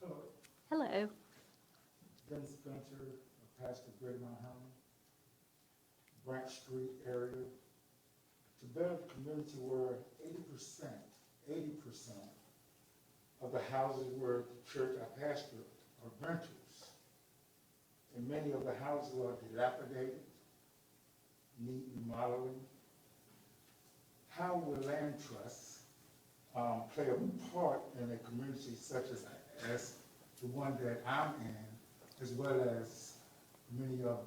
Hello, Hello. Dennis Spencer, pastor of Greater Mount Holly, Branch Street area. To build a community where 80% of the houses where the church I pastor are renters. And many of the houses are dilapidated, need remodeling. How will land trusts play a part in a community such as the one that I'm in, as well as many of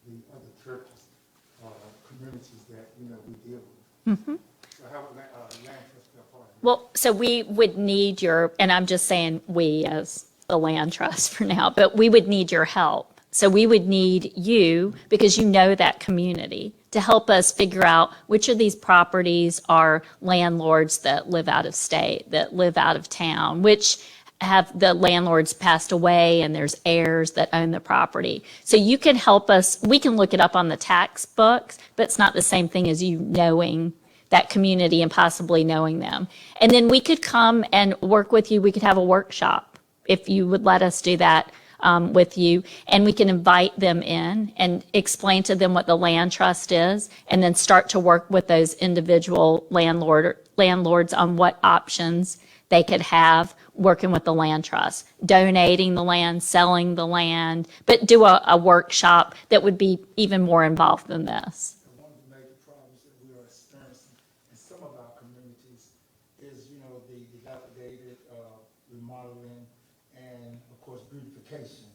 the other churches, communities that we deal with? Mm-hmm. So how would land trust play a part? Well, so we would need your, and I'm just saying we as the land trust for now, but we would need your help. So we would need you, because you know that community, to help us figure out which of these properties are landlords that live out of state, that live out of town, which have the landlords passed away and there's heirs that own the property. So you can help us. We can look it up on the tax books, but it's not the same thing as you knowing that community and possibly knowing them. And then we could come and work with you. We could have a workshop if you would let us do that with you, and we can invite them in and explain to them what the land trust is, and then start to work with those individual landlords on what options they could have working with the land trust, donating the land, selling the land, but do a workshop that would be even more involved than this. One of the major problems that we are experiencing in some of our communities is, the dilapidated remodeling and, of course, beautification.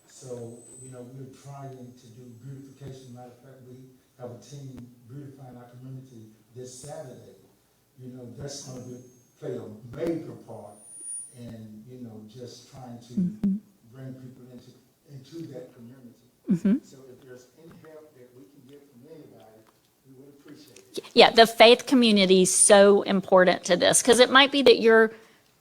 So, we're trying to do beautification. Matter of fact, we have a team beautifying our community this Saturday. That's going to play a major part in, just trying to bring people into that community. So if there's any help that we can get from anybody, we would appreciate it. Yeah, the faith community is so important to this, because it might be that your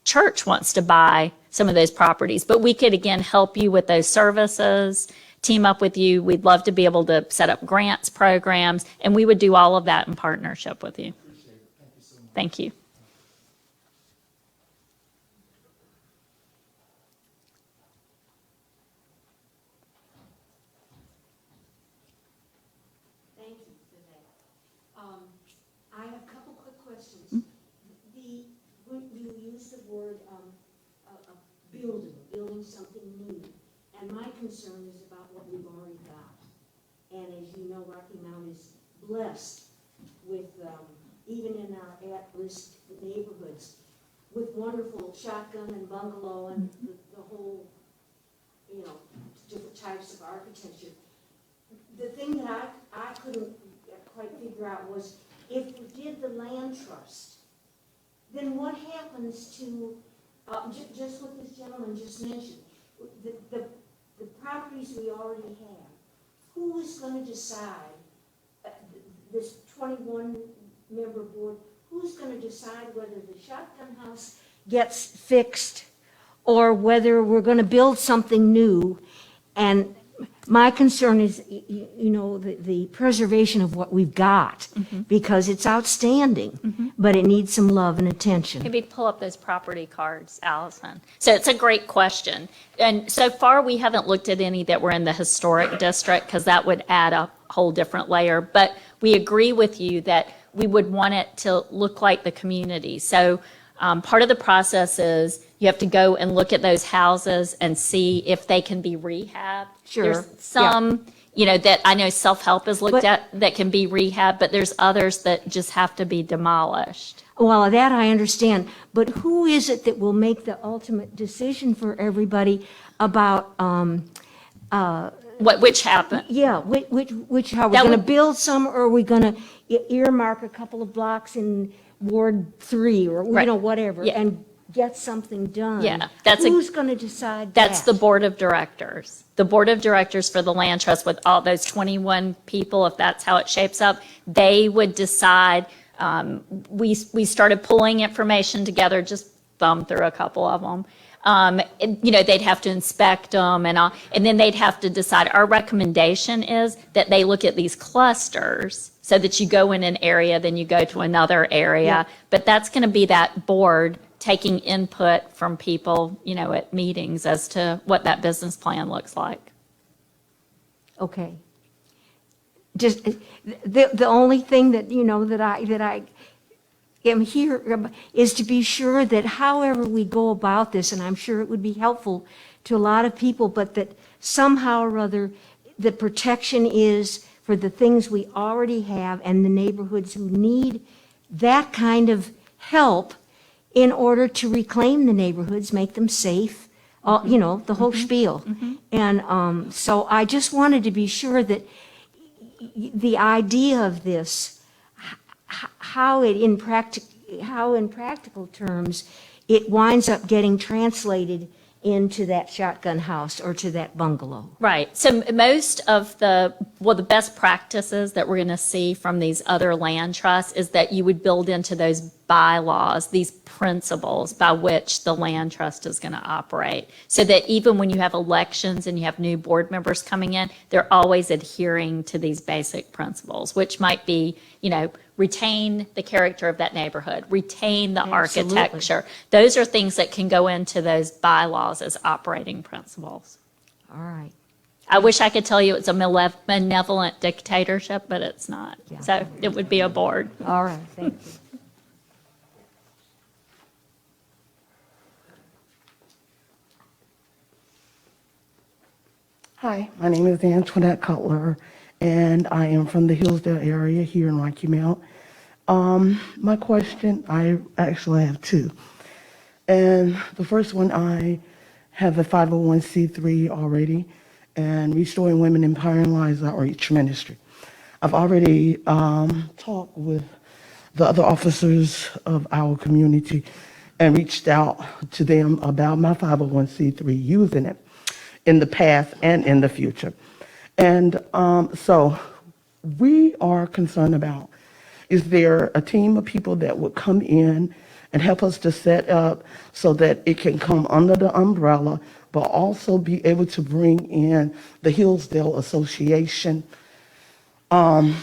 church wants to buy some of those properties, but we could, again, help you with those services, team up with you. We'd love to be able to set up grants, programs, and we would do all of that in partnership with you. Appreciate it. Thank you so much. Thank you. Thank concern is about what we've already got. And as you know, Rocky Mount is blessed with, even in our at-risk neighborhoods, with wonderful shotgun and bungalow and the whole, you know, different types of architecture. The thing that I couldn't quite figure out was, if we did the land trust, then what happens to, just what this gentleman just mentioned, the properties we already have? Who is going to decide, this 21-member board, who's going to decide whether the shotgun house gets fixed or whether we're going to build something new? And my concern is, you know, the preservation of what we've got, because it's outstanding, but it needs some love and attention. Maybe pull up those property cards, Allison. So it's a great question. And so far, we haven't looked at any that were in the historic district, because that would add a whole different layer. But we agree with you that we would want it to look like the community. So part of the process is you have to go and look at those houses and see if they can be rehabbed. Sure. There's some, you know, that I know self-help has looked at that can be rehabbed, but there's others that just have to be demolished. Well, that I understand, but who is it that will make the ultimate decision for everybody about, Which happened? yeah, which, how, we're That going to would- build some, or are we going to earmark a couple of blocks in Ward 3, or, you Right. know, whatever, Yeah. and get something done? Yeah, that's a- Who's going to decide that? That's the board of directors. The board of directors for the land trust, with all those 21 people, if that's how it shapes up, they would decide. We started pulling information together, just thumbed through a couple of them. You know, they'd have to inspect them and then they'd have to decide. Our recommendation is that they look at these clusters, so that you go in an area, then you go to another area. Yeah. But that's going to be that board taking input from people, you know, at meetings as to what that business plan looks like. Okay. Just, the only thing that, you know, that I am here is to be sure that however we go about this, and I'm sure it would be helpful to a lot of people, but that somehow or other, the protection is for the things we already have and the neighborhoods who need that kind of help in order to reclaim the neighborhoods, make them safe, you know, the whole spiel. And so I just wanted to be sure that the idea of this, how in practical terms, it winds up getting translated into that shotgun house or to that bungalow. Right. So most of the best practices that we're going to see from these other land trusts is that you would build into those bylaws these principles by which the land trust is going to operate, so that even when you have elections and you have new board members coming in, they're always adhering to these basic principles, which might be, you know, retain the character of that neighborhood, retain the Absolutely. architecture. Those are things that can go into those bylaws as operating principles. All right. I wish I could tell you it's a benevolent dictatorship, but it's not. Yeah. So it would be a board. All right, thank you. Hi, my name is Antoinette Cutler, and I am from the Hillsdale area here in Rocky Mount. My question, I actually have two. And the first one, I have a 501c3 already, and Restoring Women Empowering Lives Outreach Ministry. I've already talked with the other officers of our community and reached out to them about my 501c3, using it in the past and in the future. And so we are concerned about, is there a team of people that would come in and help us to set up so that it can come under the umbrella, but also be able to bring in the Hillsdale Association to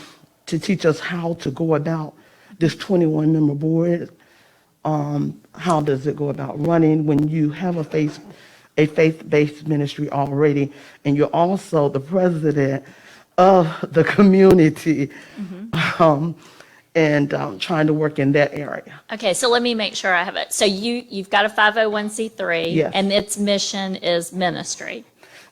teach us how to go about this 21-member board. How does it go about running when you have a faith-based ministry already, and you're also the president of the community, and trying to work in that area. Okay, so let me make sure I have it. So you've got a 501c3, Yes. and its mission is ministry.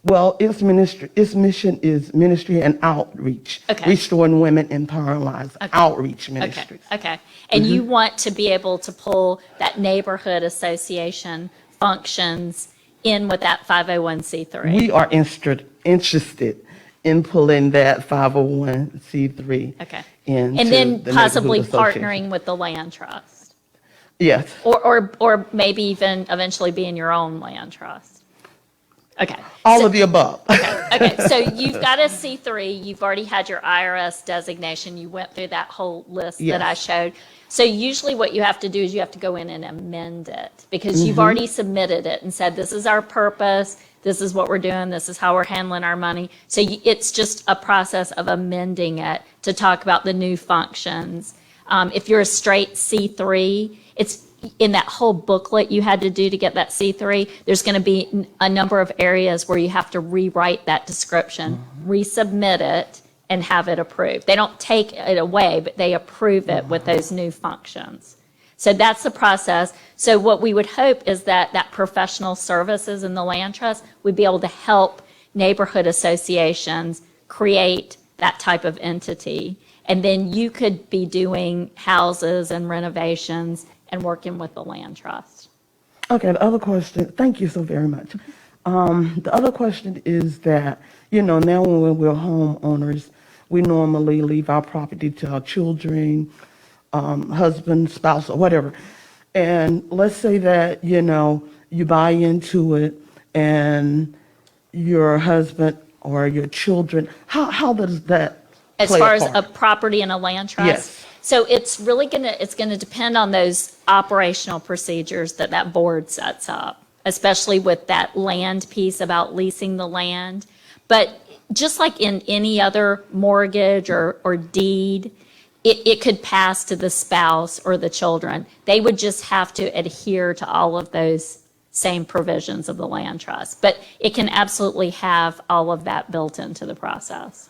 Well, its mission is ministry and outreach. Okay. Restoring women, empowering lives, outreach Okay, ministries. okay. And you want to be able to pull that neighborhood association functions in with that 501c3? We are interested in pulling that 501c3 Okay. into And then the possibly neighborhood association. partnering with the land trust? Yes. Or maybe even eventually being your own land trust? Okay. All of the above. Okay, so you've got a C3, you've already had your IRS designation, you went through that whole list that I Yes. showed. So usually what you have to do is you have to go in and amend it because you've already submitted it and said, this is our purpose, this is what we're doing, this is how we're handling our money. So it's just a process of amending it to talk about the new functions. If you're a straight C3, it's in that whole booklet you had to do to get that C3, there's going to be a number of areas where you have to rewrite that description, resubmit it, and have it approved. They don't take it away, but they approve it with those new functions. So that's the process. So what we would hope is that that professional services in the land trust would be able to help neighborhood associations create that type of entity. And then you could be doing houses and renovations and working with the land trust. Okay, the other question, thank you so very much. The other question is that, now when we're homeowners, we normally leave our property to our children, husband, spouse, or whatever. And let's say that, you buy into it and your husband or your children, how does that As play far a as a part? property and a land trust? Yes. So it's really it's gonna depend on those operational procedures that board sets up, especially with that land piece about leasing the land. But just like in any other mortgage or deed, it could pass to the spouse or the children. They would just have to adhere to all of those same provisions of the land trust. But it can absolutely have all of that built into the process.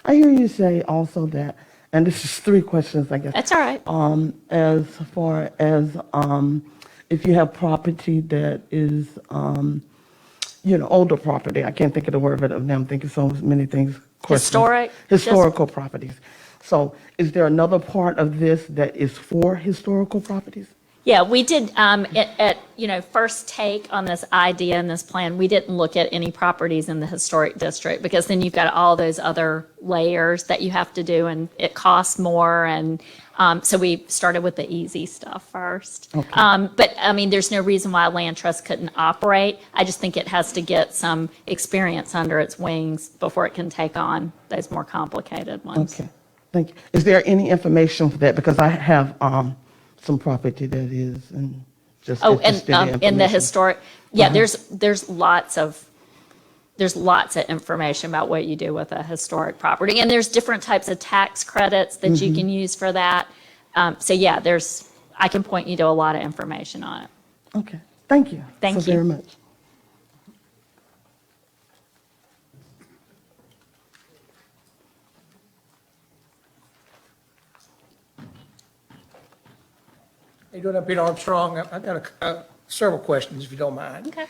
I hear you say also that, and this is 3 questions, I guess. That's all right. As far as if you have property that is, older property, I can't think of the word, but now I'm thinking so many things. questions. Historical properties. So is there another part of this that is for historical properties? Yeah, we did, first take on this idea and this plan, we didn't look at any properties in the historic district because then you've got all those other layers that you have to do and it costs more. And so we started with the easy stuff first. Okay. But I mean, there's no reason why a land trust couldn't operate. I just think it has to get some experience under its wings before it can take on those more complicated ones. Okay, thank you. Is there any information for that? Because I have some property that is, and just Oh, and interested in in the information. historic, yeah, there's lots of information about what you do with a historic property, and there's different types of tax credits that you can use for that. So yeah, I can point you to a lot of information on it. Okay, thank you. Thank so you. very much. How you doing, Peter Armstrong? I've got several questions, if you don't mind. Okay.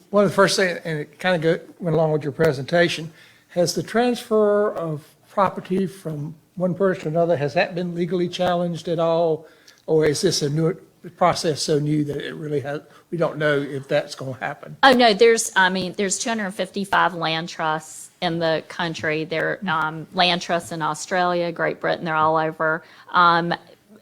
One of the first things, and it kind of went along with your presentation, has the transfer of property from one person to another, has that been legally challenged at all? Or is this a new process so new that it really we don't know if that's going to happen? Oh, no, there's 255 land trusts in the country. There are land trusts in Australia, Great Britain, they're all over.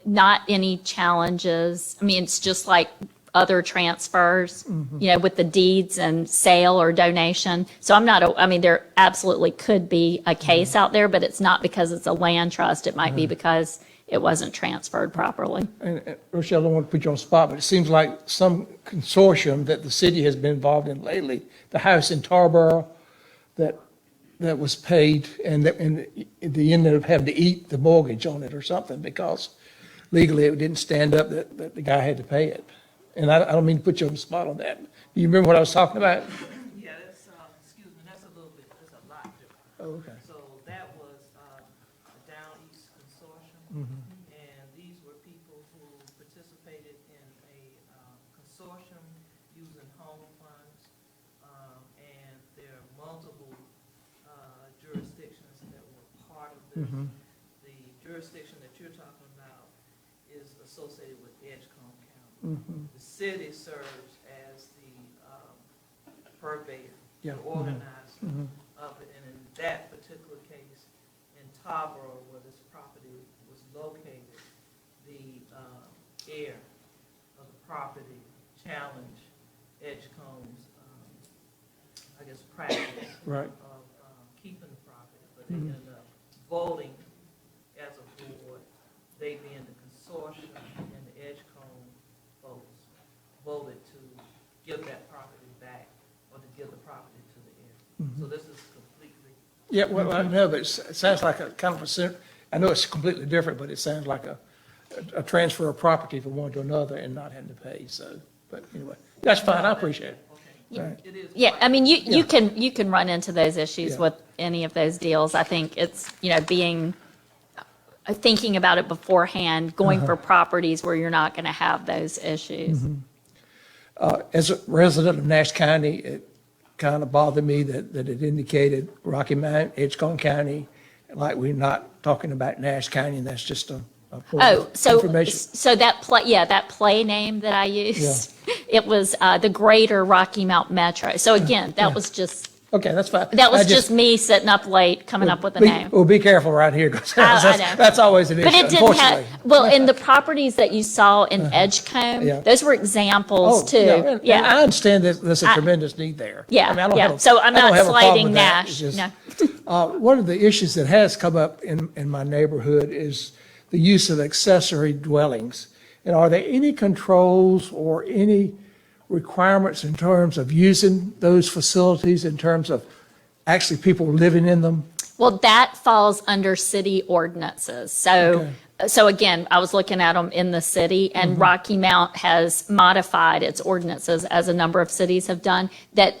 Not any challenges. I mean, it's just like other transfers, with the deeds and sale or donation. So there absolutely could be a case out there, but it's not because it's a land trust. It might be because it wasn't transferred properly. And Rochelle, I don't want to put you on the spot, but it seems like some consortium that the city has been involved in lately, the house in Tarboro that was paid, and they ended up having to eat the mortgage on it or something because legally it didn't stand up that the guy had to pay it. And I don't mean to put you on the spot on that. Do you remember what I was talking about? Yeah, that's, that's a little bit, that's a lot different. Oh, okay. So that was a Down East consortium, and these were people who participated in a consortium using home funds, and their The jurisdiction that you're talking about is associated with Edgecombe County. The city serves as the purveyor, Yeah. the organizer of it, and in that particular case, in Tarboro, where this property was located, the heir of the property challenged Edgecombe's, I guess, practice Right. of keeping the property, but they ended up voting as a board, they being the consortium and the Edgecombe folks, voted to give that property back or to give the property to the heir. So this is completely, Yeah, well, I know, but it sounds like a kind of I know it's completely different, but it sounds like a transfer of property from one to another and not having to pay, so, but anyway, that's fine, I appreciate it. okay. Right. It is. Yeah, quite- I mean, you can run into those issues Yeah. with any of those deals. I think it's, thinking about it beforehand, going for properties where you're not going to have those issues. As a resident of Nash County, it kind of bothered me that it indicated Rocky Mount, Edgecombe County, like we're not talking about Nash County, and that's just a point Oh, of so, information. so that play name that I used, it was the Greater Rocky Mount Metro. So again, that was just, Okay, that's fine. that was I just me sitting up late, coming up with a be- name. Well, be careful right here, because I know. that's always an issue, But it didn't have, unfortunately. well, in the properties that you saw in Edgecombe, Yeah. those were examples too. And I understand that there's a I- tremendous need there. I Yeah, mean, I don't yeah. have a- So I'm I don't not have a problem slighting with that. Nash, It's no. just, one of the issues that has come up in my neighborhood is the use of accessory dwellings. And are there any controls or any requirements in terms of using those facilities, in terms of actually people living in them? Well, that falls under city ordinances. So again, I was looking at them in the city, and Rocky Mount has modified its ordinances, as a number of cities have done, that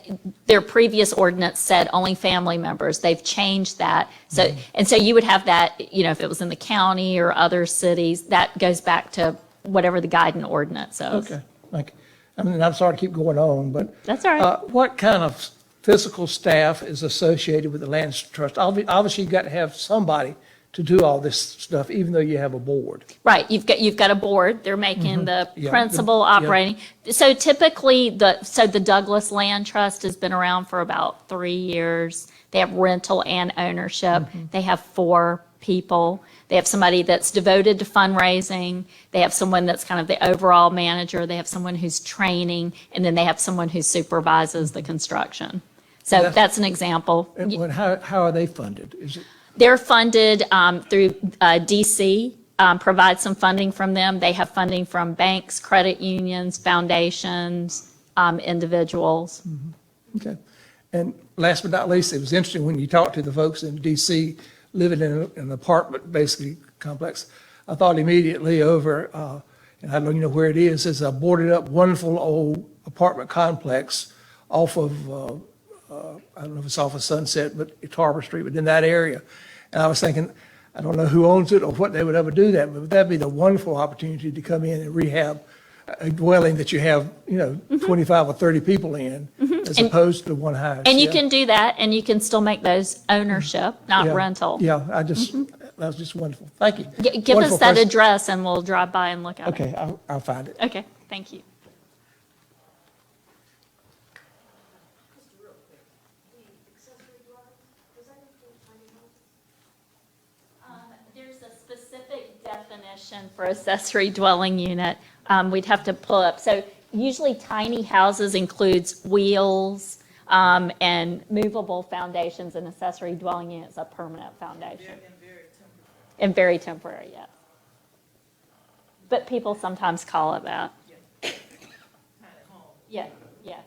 their previous ordinance said only family members. They've changed that. So, and so you would have that, if it was in the county or other cities, that goes back to whatever the guiding ordinance is. Okay, thank you. I mean, I'm sorry to keep going on, but. That's all right. What kind of physical staff is associated with the land trust? Obviously, you've got to have somebody to do all this stuff, even though you have a board. Right, you've got a board, they're making the Yeah, principal yeah. operating. So typically, the Douglas Land Trust has been around for about 3 years. They have rental and ownership. They have 4 people. They have somebody that's devoted to fundraising. They have someone that's kind of the overall manager. They have someone who's training, and then they have someone who supervises the construction. So that's an example. And how are they funded? Is it? They're funded through DC, provides some funding from them. They have funding from banks, credit unions, foundations, individuals. Okay. And last but not least, it was interesting when you talked to the folks in DC living in an apartment, basically complex. I thought immediately over, and I don't even know where it is a boarded up, wonderful old apartment complex off of, I don't know if it's off of Sunset, but it's Harbor Street, but in that area. And I was thinking, I don't know who owns it or what they would ever do that, but that'd be the wonderful opportunity to come in and rehab a dwelling that you have, 25 or 30 people in, as opposed to one house. And you Yeah. can do that, and you can still make those ownership, not Yeah. rental. Yeah, that was just wonderful. Thank you. Give us Wonderful that person. address, and we'll drive by and look at it. Okay, I'll find it. Okay, thank you. There's a specific definition for accessory dwelling unit. We'd have to pull up. So usually tiny houses includes wheels and movable foundations, and accessory dwelling units a permanent foundation. And very temporary, yes. But people sometimes call it that. Yeah, yeah.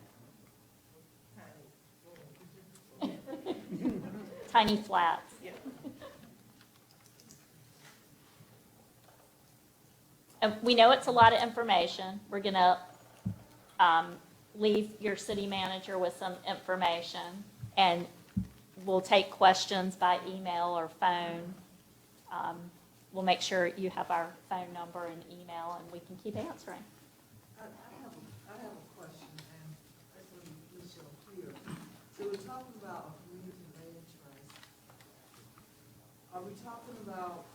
Tiny flats. And we know it's a lot of information. We're going to leave your city manager with some information, and we'll take questions by email or phone. We'll make sure you have our phone number and email, and we can keep answering. I have a question, and that's what we show here. So we're talking about a community land trust. Are are we talking about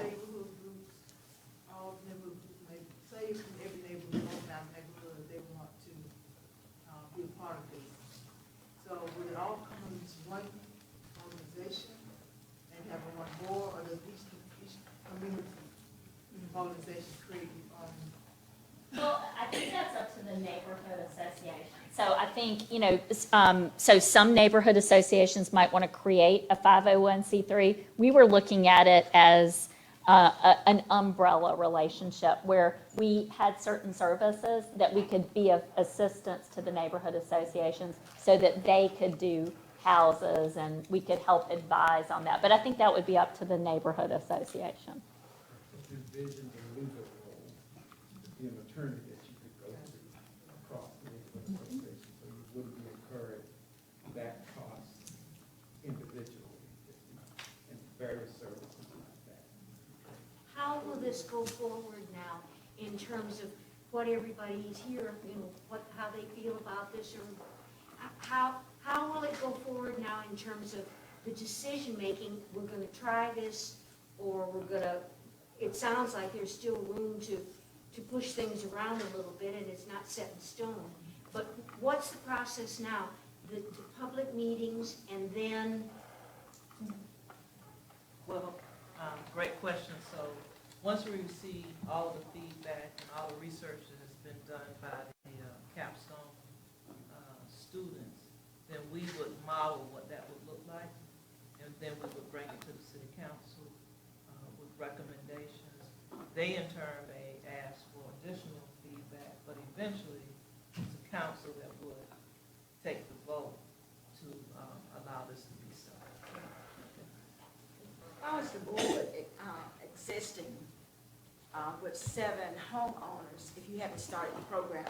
neighborhood groups, all neighborhood groups, maybe, say if in every neighborhood, all down neighborhood, they want to, be a part of this? So would it all come under this one organization and have one board, or does each community organization create its own? Well, I think that's up to the neighborhood association. So I think, so some neighborhood associations might want to create a 501c3. We were looking at it as an umbrella relationship where we had certain services that we could be of assistance to the neighborhood associations so that they could do houses and we could help advise on that. But I think that would be up to the neighborhood association. Envision the legal role, be an attorney that you could go to across the neighborhood association, so you wouldn't be incurring that cost individually and various services like that. How will this go forward now in terms of what everybody's here, how they feel about this, or how will it go forward now in terms of the decision-making? We're gonna try this, or we're gonna, it sounds like there's still room to push things around a little bit, and it's not set in stone. But what's the process now? The public meetings, and then, Well, great question. So once we receive all of the feedback and all the research that has been done by the capstone students, then we would model what that would look like, and then we would bring it to the city council with recommendations. They in turn may ask for additional feedback, but eventually it's the council that would take the vote to allow this to be so. How is the board existing with 7 homeowners if you haven't started the program?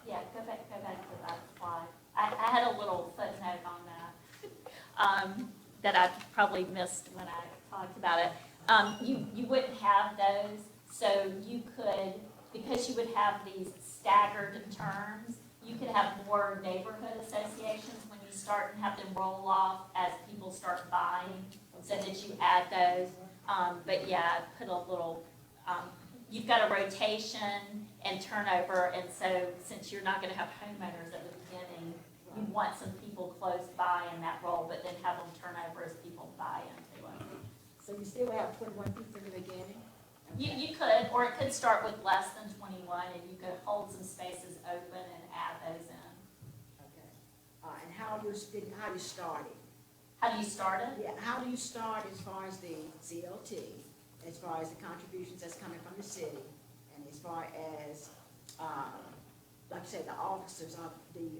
Yeah, go back to that slide. I had a little footnote on that that I probably missed when I talked about it. You wouldn't have those, so you could, because you would have these staggered terms, you could have more neighborhood associations when you start and have them roll off as people start buying, so that you add those. But yeah, I put a little, you've got a rotation and turnover, and so since you're not gonna have homeowners at the beginning, you want some people close by in that role, but then have them turn over as people buy into it. So you still have 21 people in the beginning? You could, or it could start with less than 21, and you could hold some spaces open and add those in. Okay. And how you started? How do you start it? Yeah, how do you start as far as the CLT, as far as the contributions that's coming from the city, and as far as, like you say, the officers of the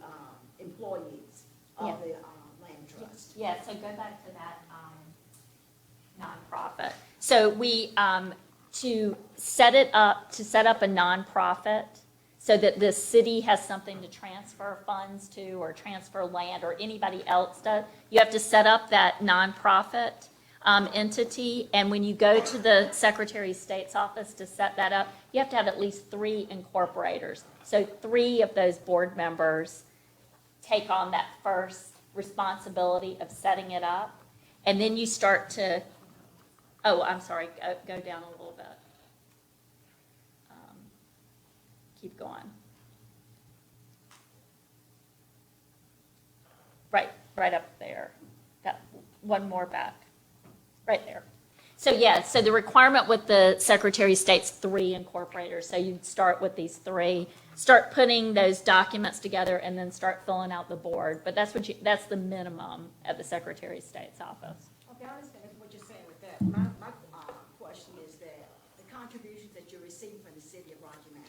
employees of the land trust? Yeah, so go back to that nonprofit. So we, to set up a nonprofit so that the city has something to transfer funds to or transfer land or anybody else does, you have to set up that nonprofit entity. And when you go to the Secretary of State's office to set that up, you have to have at least 3 incorporators. So 3 of those board members take on that first responsibility of setting it up. And then you start to, oh, I'm sorry, go down a little bit. Keep going. Right up there. That one more back. Right there. So yeah, so the requirement with the Secretary of State's 3 incorporators. So you start with these 3, start putting those documents together, and then start filling out the board. But that's that's the minimum at the Secretary of State's office. Okay, I understand what you're saying with that. My question is that the contributions that you receive from the city of Rocky Mount,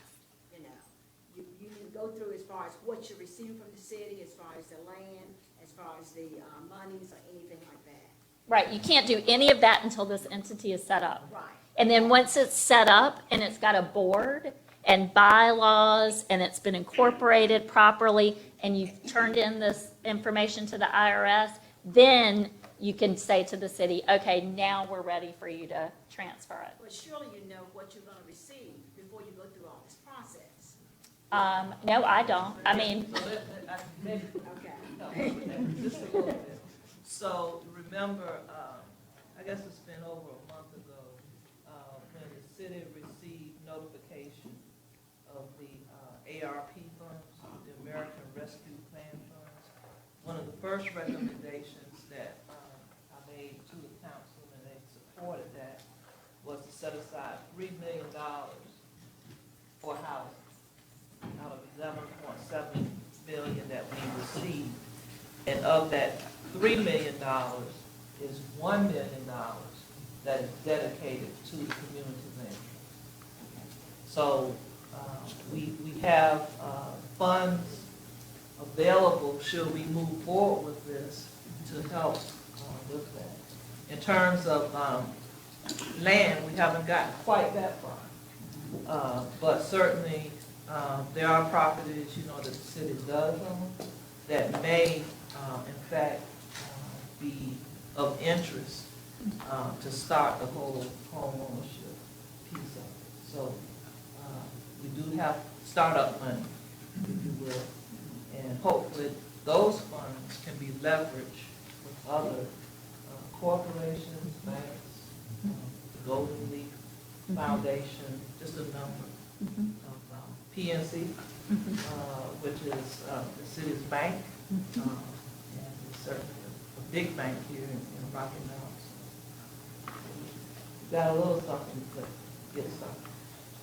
you can go through as far as what you receive from the city, as far as the land, as far as the monies or anything like that. Right, you can't do any of that until this entity is set up. Right. And then once it's set up and it's got a board and bylaws and it's been incorporated properly and you've turned in this information to the IRS, then you can say to the city, okay, now we're ready for you to transfer it. But surely you know what you're going to receive before you go through all this process. No, I don't. I mean, Okay. Just a little bit. So remember, I guess it's been over a month ago, when the city received notification of the ARP funds, the American Rescue Plan funds. One of the first recommendations that I made to the council, and they supported that, was to set aside $3 million for housing out of $11.7 million that we received. And of that $3 million is $1 million that is dedicated to the community land. So we have funds available should we move forward with this to help with that. In terms of land, we haven't gotten quite that far. But certainly, there are properties, that the city does own that may, in fact, be of interest to start the whole home ownership piece of it. So we do have startup money, if you will, and hopefully those funds can be leveraged with other corporations, banks, the Golden Leaf Foundation, just a number of PNC, which is the city's bank, and it's certainly a big bank here in Rocky Mount. So we got a little something to get started.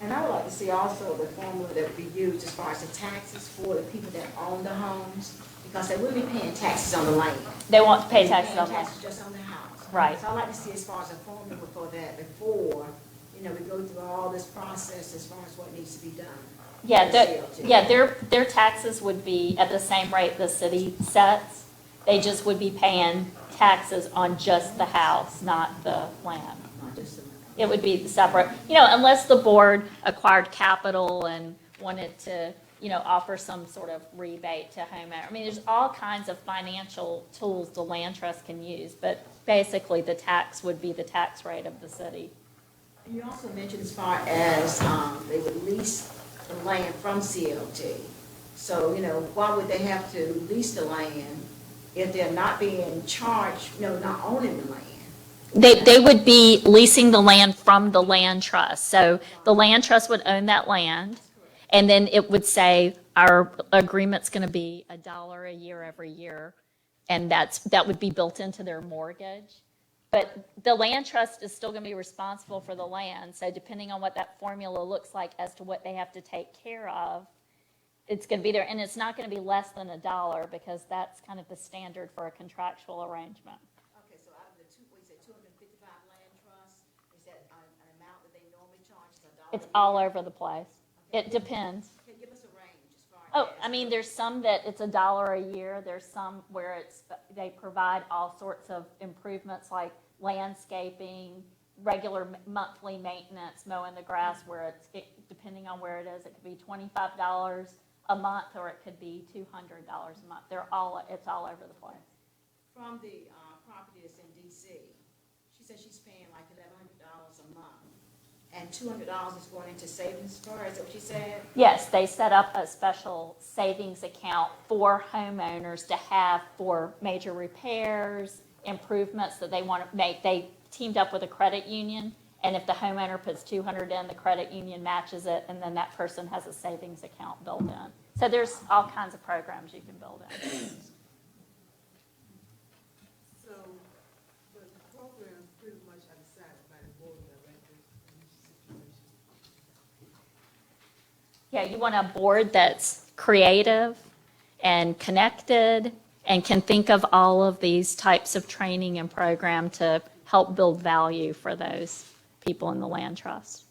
And I would like to see also the formula that we use as far as the taxes for the people that own the homes, because they will be paying taxes on the land. They want to pay They're taxes paying on that. taxes just on the house. Right. So I'd like to see as far as a formula for that before, we go through all this process as far as what needs to be done. Yeah, For CLT. their taxes would be at the same rate the city sets. They just would be paying taxes on just the house, not the land. Not just the- It would be separate, unless the board acquired capital and wanted to, offer some sort of rebate to homeowner. I mean, there's all kinds of financial tools the land trust can use, but basically the tax would be the tax rate of the city. And you also mentioned as far as they would lease the land from CLT. So, why would they have to lease the land if they're not being charged, not owning the land? They would be leasing the land from the land trust. So the land trust would own that land, and then it would say, our agreement's going to be $1 a year every year, and that would be built into their mortgage. But the land trust is still going to be responsible for the land, so depending on what that formula looks like as to what they have to take care of, it's going to be there, and it's not going to be less than $1 because that's kind of the standard for a contractual arrangement. Okay, so out of the 255 land trusts, is that an amount that they normally charge is $1? It's all over the place. It depends. Can you give us a range as far as? Oh, I mean, there's some that it's $1 a year. There's some where they provide all sorts of improvements like landscaping, regular monthly maintenance, mowing the grass, where depending on where it is, it could be $25 a month or it could be $200 a month. It's all over the place. From the property that's in DC, she said she's paying like $1,100 a month, and $200 is going into savings for her, is that what she said? Yes, they set up a special savings account for homeowners to have for major repairs, improvements that they want to make. They teamed up with a credit union, and if the homeowner puts $200 in, the credit union matches it, and then that person has a savings account built in. So there's all kinds of programs you can build in. So, but the programs pretty much are decided by the board of directors in each situation. Yeah, you want a board that's creative and connected and can think of all of these types of training and program to help build value for those people in the land trust.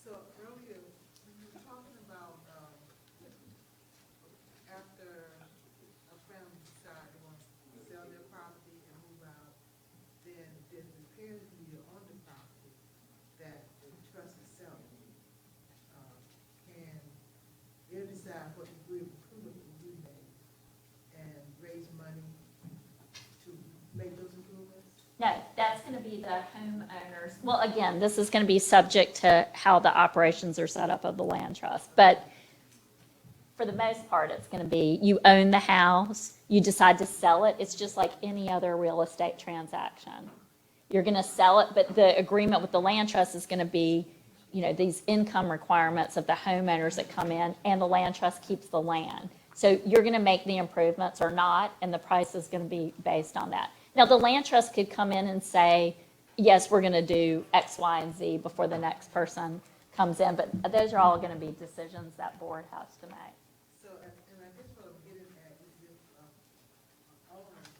So earlier, when you were talking about, after a family decides they want to sell their property and move out, then there's repairs needed on the property that the trust is selling. And they'll decide what degree of improvement will be made and raise money to make those improvements. No, that's going to be the homeowners. Well, again, this is going to be subject to how the operations are set up of the land trust. But for the most part, it's going to be you own the house, you decide to sell it. It's just like any other real estate transaction. You're going to sell it, but the agreement with the land trust is going to be, these income requirements of the homeowners that come in, and the land trust keeps the land. So you're going to make the improvements or not, and the price is going to be based on that. Now, the land trust could come in and say, yes, we're going to do X, Y, and Z before the next person comes in, but those are all going to be decisions that board has to make. So, and I guess what I'm getting at is if, owners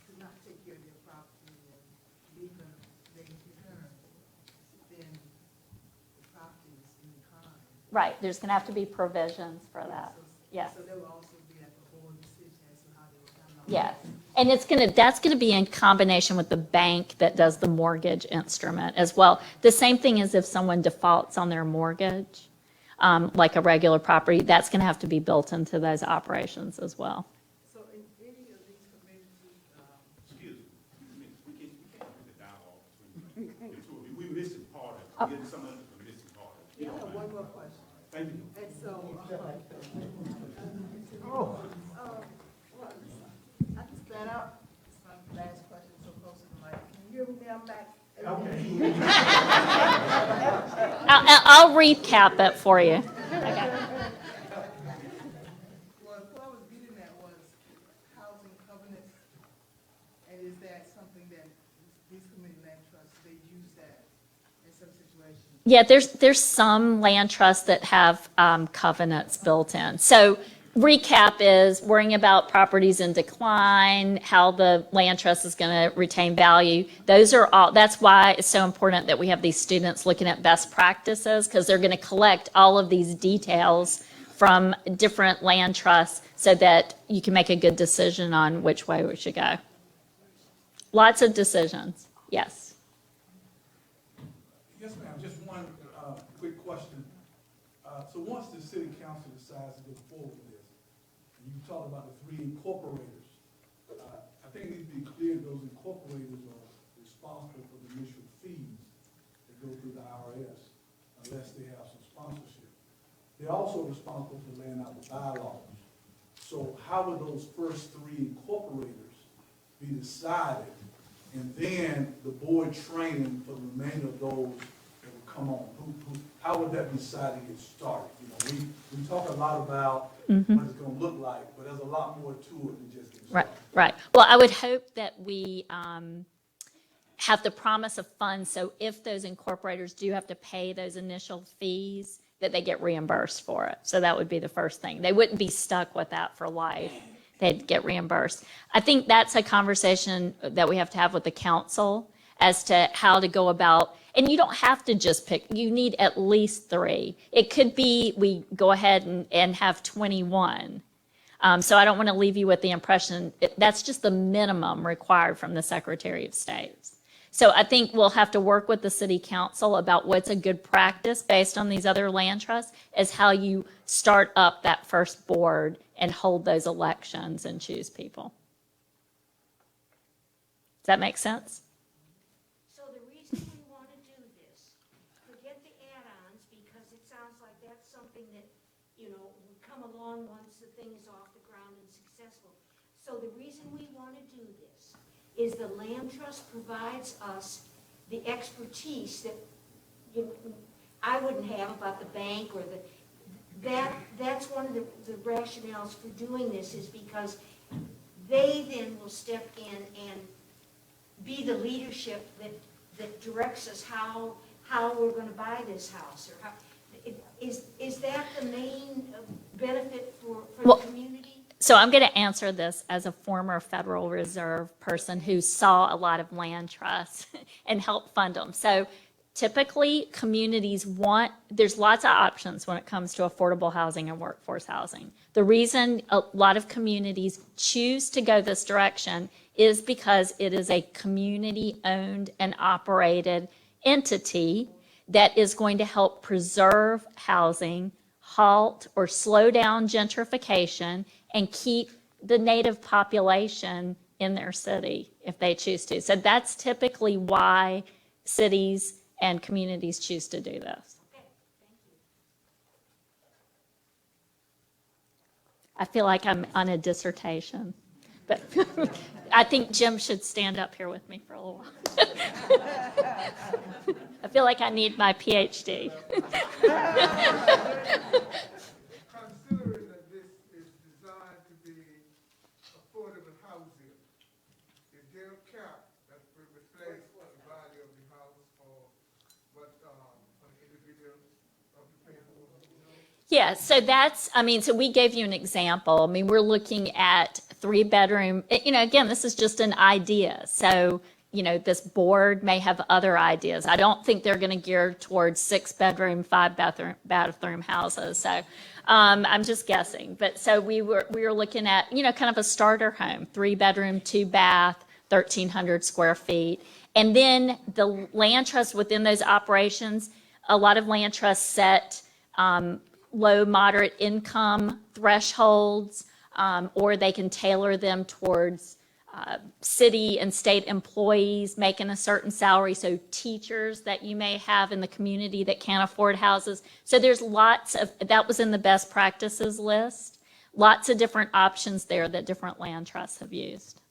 do not take care of their property and leave them negative terms, then the property is in decline. Right, there's going to have to be provisions for that. So- Yes. So there will also be like a board decision as to how they will handle. Yes, and that's gonna be in combination with the bank that does the mortgage instrument as well. The same thing as if someone defaults on their mortgage, like a regular property, that's gonna have to be built into those operations as well. So in any of these communities, Excuse me, we can't have the dialogue between the two of you. We're missing part of it. We're getting some of it, we're missing part of it. yeah, I have one more question. Thank you. And so, well, I can stand up. It's my last question, so close to the mic. Can you hear me now? I'm back. I'll recap it for you. Okay. Well, what I was getting at was housing covenants, and is that something that these community land trusts, they use that in some situations? Yeah, there's some land trusts that have covenants built in. So recap is worrying about properties in decline, how the land trust is going to retain value. That's why it's so important that we have these students looking at best practices, because they're going to collect all of these details from different land trusts so that you can make a good decision on which way we should go. Lots of decisions, yes. Yes, ma'am, just one quick question. So once the city council decides to go forward with this, and you talked about the 3 incorporators, I think it needs to be clear those incorporators are responsible for the initial fees that go through the IRS, unless they have some sponsorship. They're also responsible for laying out the bylaws. So how would those first 3 incorporators be decided? And then the board training for the remainder of those that will come on, how would that be decided to get started? We talk a lot about what it's gonna look like, but there's a lot more to it than just getting started. Right. Well, I would hope that we have the promise of funds, so if those incorporators do have to pay those initial fees, that they get reimbursed for it. So that would be the first thing. They wouldn't be stuck with that for life. They'd get reimbursed. I think that's a conversation that we have to have with the council as to how to go about, and you don't have to just pick, you need at least 3. It could be we go ahead and have 21. So I don't want to leave you with the impression, that's just the minimum required from the Secretary of State. So I think we'll have to work with the city council about what's a good practice based on these other land trusts, is how you start up that first board and hold those elections and choose people. Does that make sense? So the reason we want to do this, forget the add-ons, because it sounds like that's something that, will come along once the thing is off the ground and successful. So the reason we want to do this is the land trust provides us the expertise that I wouldn't have about the bank or that's one of the rationales for doing this, is because they then will step in and be the leadership that directs us how we're going to buy this house, or is that the main benefit for the community? So I'm going to answer this as a former Federal Reserve person who saw a lot of land trusts and helped fund them. So typically, communities there's lots of options when it comes to affordable housing and workforce housing. The reason a lot of communities choose to go this direction is because it is a community-owned and operated entity that is going to help preserve housing, halt or slow down gentrification, and keep the native population in their city if they choose to. So that's typically why cities and communities choose to do this. Okay, thank you. I feel like I'm on a dissertation. But I think Jim should stand up here with me for a little while. I feel like I need my PhD. Considering that this is designed to be affordable housing, is there a cap that will replace the value of the house or what, an individual of the paying for? Yeah, so that's, I mean, so we gave you an example. I mean, we're looking at 3-bedroom, again, this is just an idea. So, this board may have other ideas. I don't think they're going to gear towards 6-bedroom, 5-bathroom houses. So, I'm just guessing. But so we were looking at, kind of a starter home, 3-bedroom, 2-bath, 1,300 square feet. And then the land trust within those operations, a lot of land trusts set low, moderate income thresholds, or they can tailor them towards city and state employees making a certain salary. So teachers that you may have in the community that can't afford houses. So there's lots of, that was in the best practices list, lots of different options there that different land trusts have used.